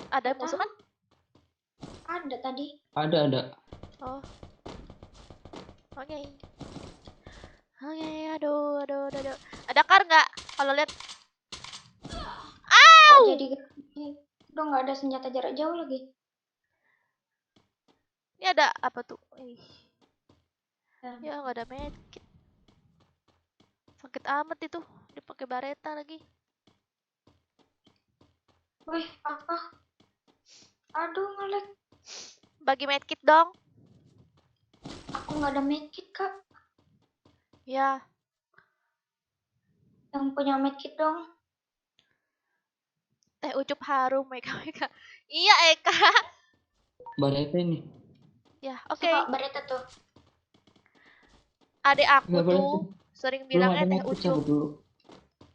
Ada Nggak musuh tahu. kan? Ada tadi. Ada. Oh. Oke. Oke, aduh. Ada kar nggak? Kalau lihat. Kok jadi udah nggak ada senjata jarak jauh lagi. Ini ada apa tuh? Ih, Ya. ya nggak ada medkit. Sakit amat itu, dipakai bareta lagi. Wih, apa? Aduh, ngelek. Bagi medkit dong. Aku nggak ada medkit, Kak. Ya, Yang punya medkit dong. Teh Ucup Harum, Meka. Iya, Eka. Bareta ini. Ya, oke. Coba berita tuh. Adek aku Nggak boleh tuh tuh. sering Belum bilangnya ada Teh medkit, Ucup. cabut dulu.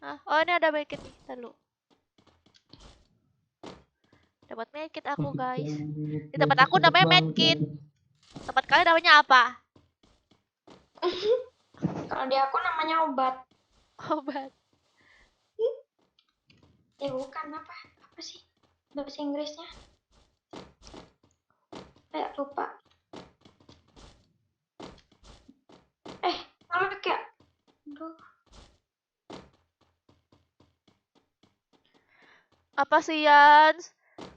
Hah? Oh, ini ada medkit nih. Ntar dulu. Dapat medkit aku, guys. Di tempat aku namanya medkit. Tempat kalian namanya apa? Kalau di aku namanya obat. Obat. Bukan apa? Apa sih bahasa Inggrisnya? Kayak lupa. Ngelek ya? Aduh. Apa sih, Yans?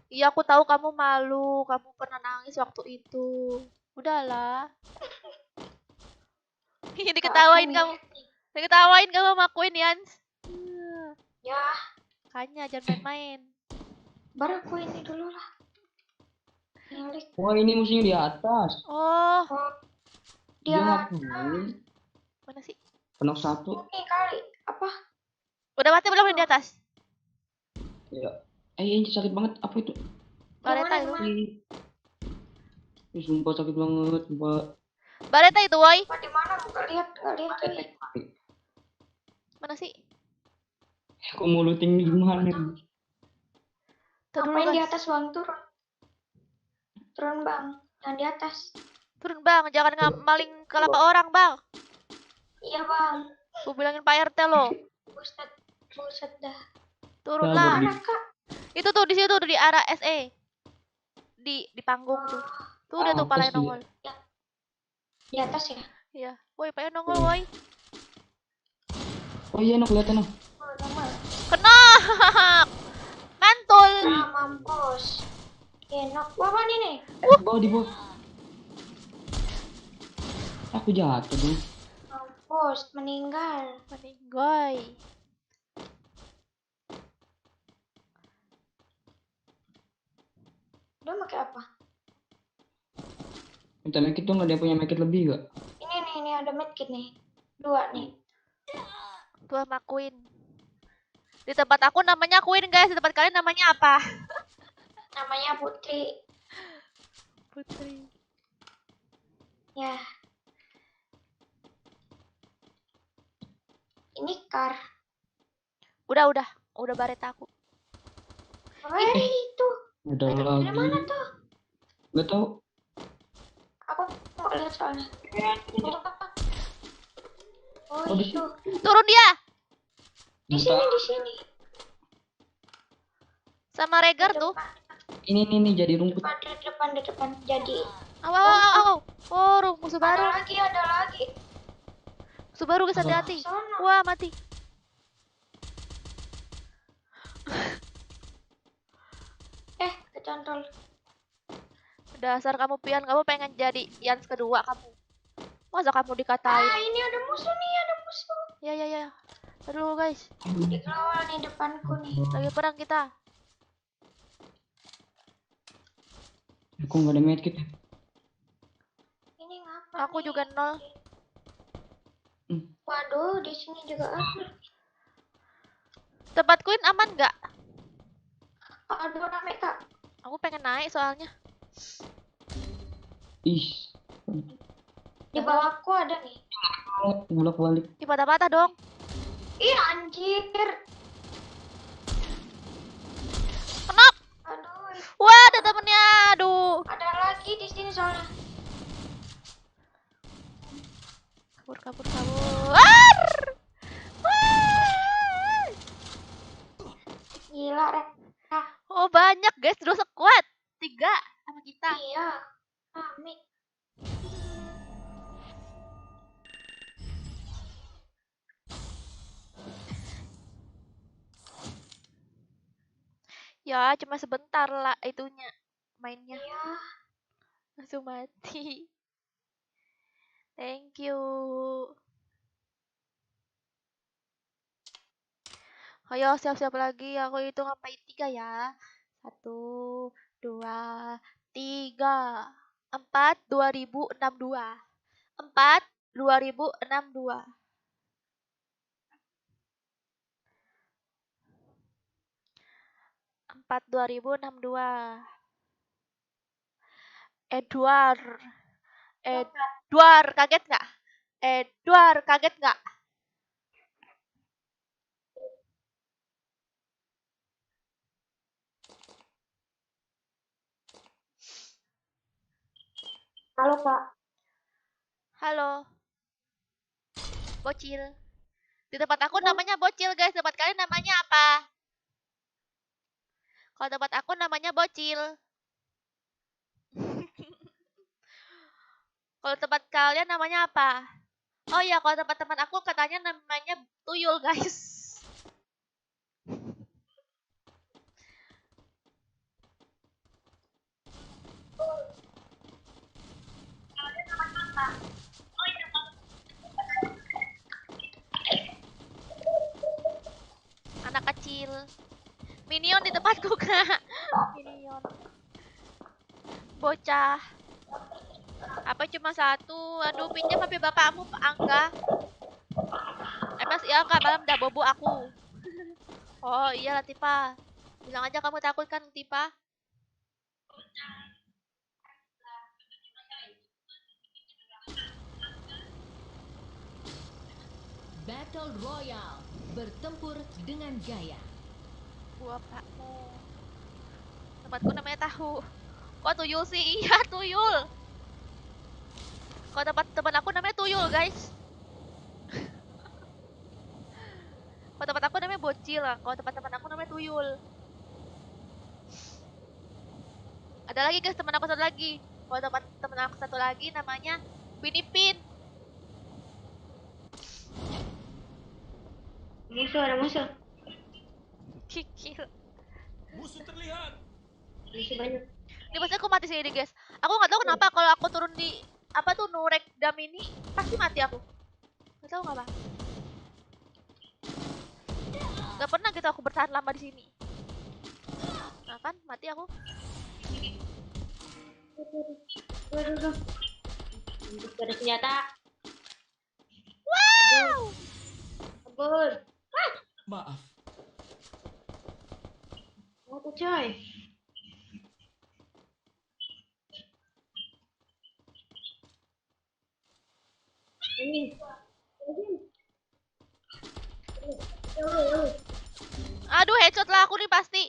Iya, aku tahu kamu malu. Kamu pernah nangis waktu itu. Udahlah. Ini diketawain kamu. Diketawain kamu sama Queen, Yans. Ya, Makanya jangan main-main. baru aku ini dulu lah. Ngelek. Wah, ini musuhnya di atas. Oh, Dia Dia ngapain? mana sih? Penok satu. ini kali apa? Udah mati belum yang di atas? Ya. Ini sakit banget. Apa itu? Bareta itu. Sumpah sakit banget, Mbak. Bareta itu, woi. Apa di mana? Nggak lihat tuh. Mana sih? Kok mau looting gimana? Tuh dulu, Ngapain di guys. atas bang? Turun bang, yang di atas. Turun, Bang. Jangan maling kelapa orang, Bang. Iya bang. Gue bilangin Pak RT lo. Buset dah. Turun Sabar, lah. Di. Mana kak? Itu tuh di situ tuh di arah SE. Di panggung tuh. Tuh udah tuh Atas palanya dia. nongol. Di atas ya? Iya. Woi, palanya nongol, woi. Oh iya, no kelihatan no. Oh, normal. Enak. Wah, mana nih? Di bawah. Aku jatuh dong. Mampus, meninggal. Meninggoy. Dia pakai apa? Minta medkit dong, ada yang punya medkit lebih gak? Ini ada medkit nih. 2 nih. Tuh sama Queen. Di tempat aku namanya Queen guys, di tempat kalian namanya apa? Namanya Putri. Putri. Ya. Ini Kar. Udah baret aku. Apa itu? Udah Dari lagi. mana tuh? Gak tau. Aku mau lihat soalnya. Oh, di itu. Turun dia Di sini. sama Regar Di tuh. depan. Ini jadi rumput. Di depan. Jadi. Aw. Oh, musuh baru. Ada lagi. Musuh baru guys, hati-hati. Sono. Wah, mati. Kecantol. Dasar kamu Pian, kamu pengen jadi Yans kedua kamu. Masa kamu dikatain? Ini ada musuh nih, Ya. Aduh guys, Dikawal nih depanku nih. lagi perang kita. Aku gak ada medkit ya. Ini ngapa? Aku nih? juga 0. Waduh, di sini juga ada. Tempat Queen aman nggak? Aduh, rame Kak. Aku pengen naik soalnya. Ih. Di bawahku ada nih. Bolak balik. Di patah-patah dong. Ih, anjir. Kenop. Aduh, Wah, ada temennya. Aduh. ada lagi di sini soalnya. Kabur. Ar! Gila, Rek. Oh, banyak guys, terus squad. 3 sama kita. Iya. Rame. Ya, cuma sebentar lah itunya mainnya. Iya. Langsung mati. Thank you. Ayo siap-siap lagi. Aku hitung sampai 3 ya. 1, 2, 3. 4, 2062. 4, 2062. 4, 2062. Edward, kaget nggak? Edward, kaget nggak? Halo, Kak. Halo. Bocil. Di tempat aku namanya bocil, guys. Tempat kalian namanya apa? Kalau tempat aku namanya bocil. Kalau tempat kalian namanya apa? Oh iya, kalau tempat teman aku katanya namanya tuyul, guys. Anak kecil. Minion di tempatku, Kak. Minion. Bocah. Apa cuma 1? Aduh, pinjam HP bapakmu, Pak Angga. Mas iya Kak, malam udah bobo aku. Oh iya Latifa. Bilang aja kamu takut kan Latifa? Battle Royale, bertempur dengan gaya. Bapakmu. Tempatku namanya tahu. Kok tuyul sih? Iya tuyul. Kalau tempat teman aku namanya tuyul guys. Kalau tempat aku namanya bocil lah. Kalau tempat teman aku namanya tuyul. Ada lagi guys teman aku satu lagi. Kalau tempat teman aku satu lagi namanya Pinipin. Musuh, ada musuh. Kikil. Musuh terlihat. Musuh banyak. Ini pasti aku mati sini guys. Aku nggak tahu kenapa kalau aku turun di apa tuh Nurek Dam ini pasti mati aku. Nggak tahu kenapa. Gak pernah gitu aku bertahan lama di sini. Nah kan mati aku. Waduh. Untuk ada senjata. Wow. Kabur. Maaf, Apa coy? Ini. Aduh headshot lah aku nih pasti.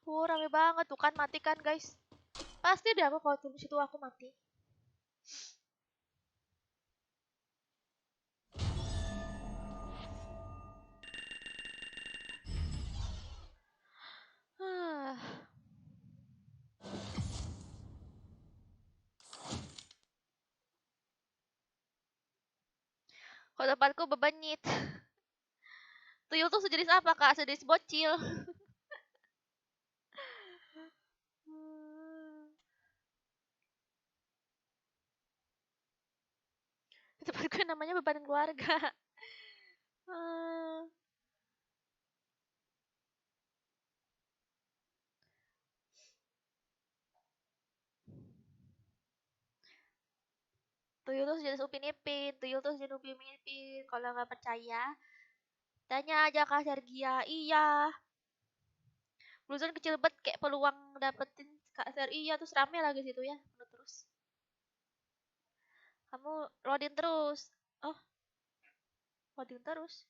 Rame banget tuh kan mati kan guys. Pasti deh aku kalau turun situ aku mati. Kalau tempatku bebanit. Tuyul tuh sejenis apa kak? Sejenis bocil. Tempatku namanya beban keluarga. Tuyul tuh sejenis upin ipin. Tuyul tuh sejenis upin ipin. Kalau nggak percaya, tanya aja Kak Sergia. Iya. Bluezone kecil banget kayak peluang dapetin Kak Ser. Iya terus rame lagi situ ya. Terus. Kamu loading terus. Oh. Loading terus.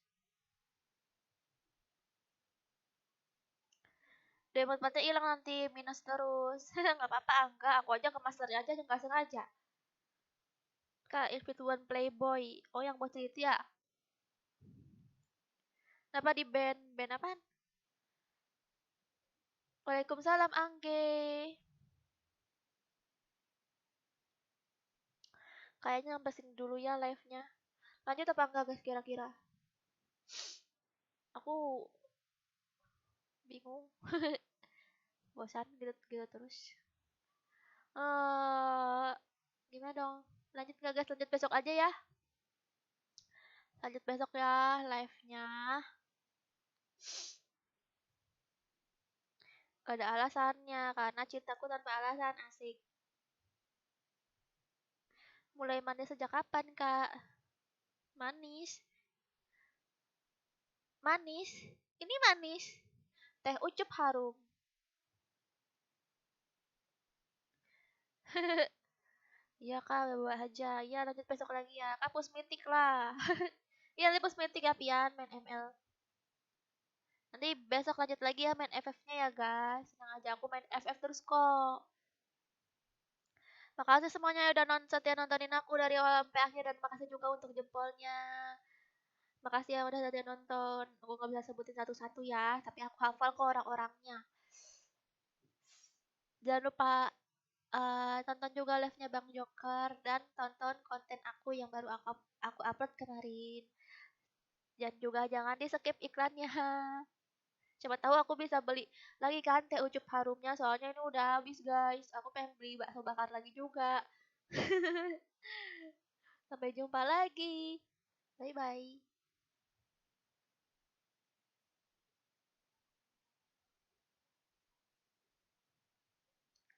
Diamond mati hilang nanti minus terus. Nggak apa-apa enggak. Aku aja ke master aja nggak sengaja. Kak, One Playboy. Oh, yang bocil itu ya? Kenapa di band? Band apaan? Waalaikumsalam, Angge. Kayaknya sampai sini dulu ya live-nya. Lanjut apa enggak guys kira-kira? Aku bingung. Bosan gitu terus. Gimana dong? Lanjut nggak guys? Lanjut besok aja ya. Lanjut besok ya live-nya. Gak ada alasannya karena cintaku tanpa alasan asik. Mulai manis sejak kapan kak? Manis. Manis. Ini manis. Teh ucup harum. Iya kak, bawa aja. Ya lanjut besok lagi ya. Kapus mitik lah. Iya lipus mitik ya Pian, main ML. Nanti besok lanjut lagi ya main FF-nya ya guys. Senang aja aku main FF terus kok. Makasih semuanya yang udah setia nontonin aku dari awal sampai akhir dan makasih juga untuk jempolnya. Makasih yang udah setia nonton. Aku nggak bisa sebutin satu-satu ya, tapi aku hafal kok orang-orangnya. Jangan lupa tonton juga live-nya Bang Joker dan tonton konten aku yang baru aku upload kemarin. Dan juga jangan di skip iklannya. Siapa tahu aku bisa beli lagi kan teh ucup harumnya soalnya ini udah habis guys. Aku pengen beli bakso bakar lagi juga. Sampai jumpa lagi. Bye bye.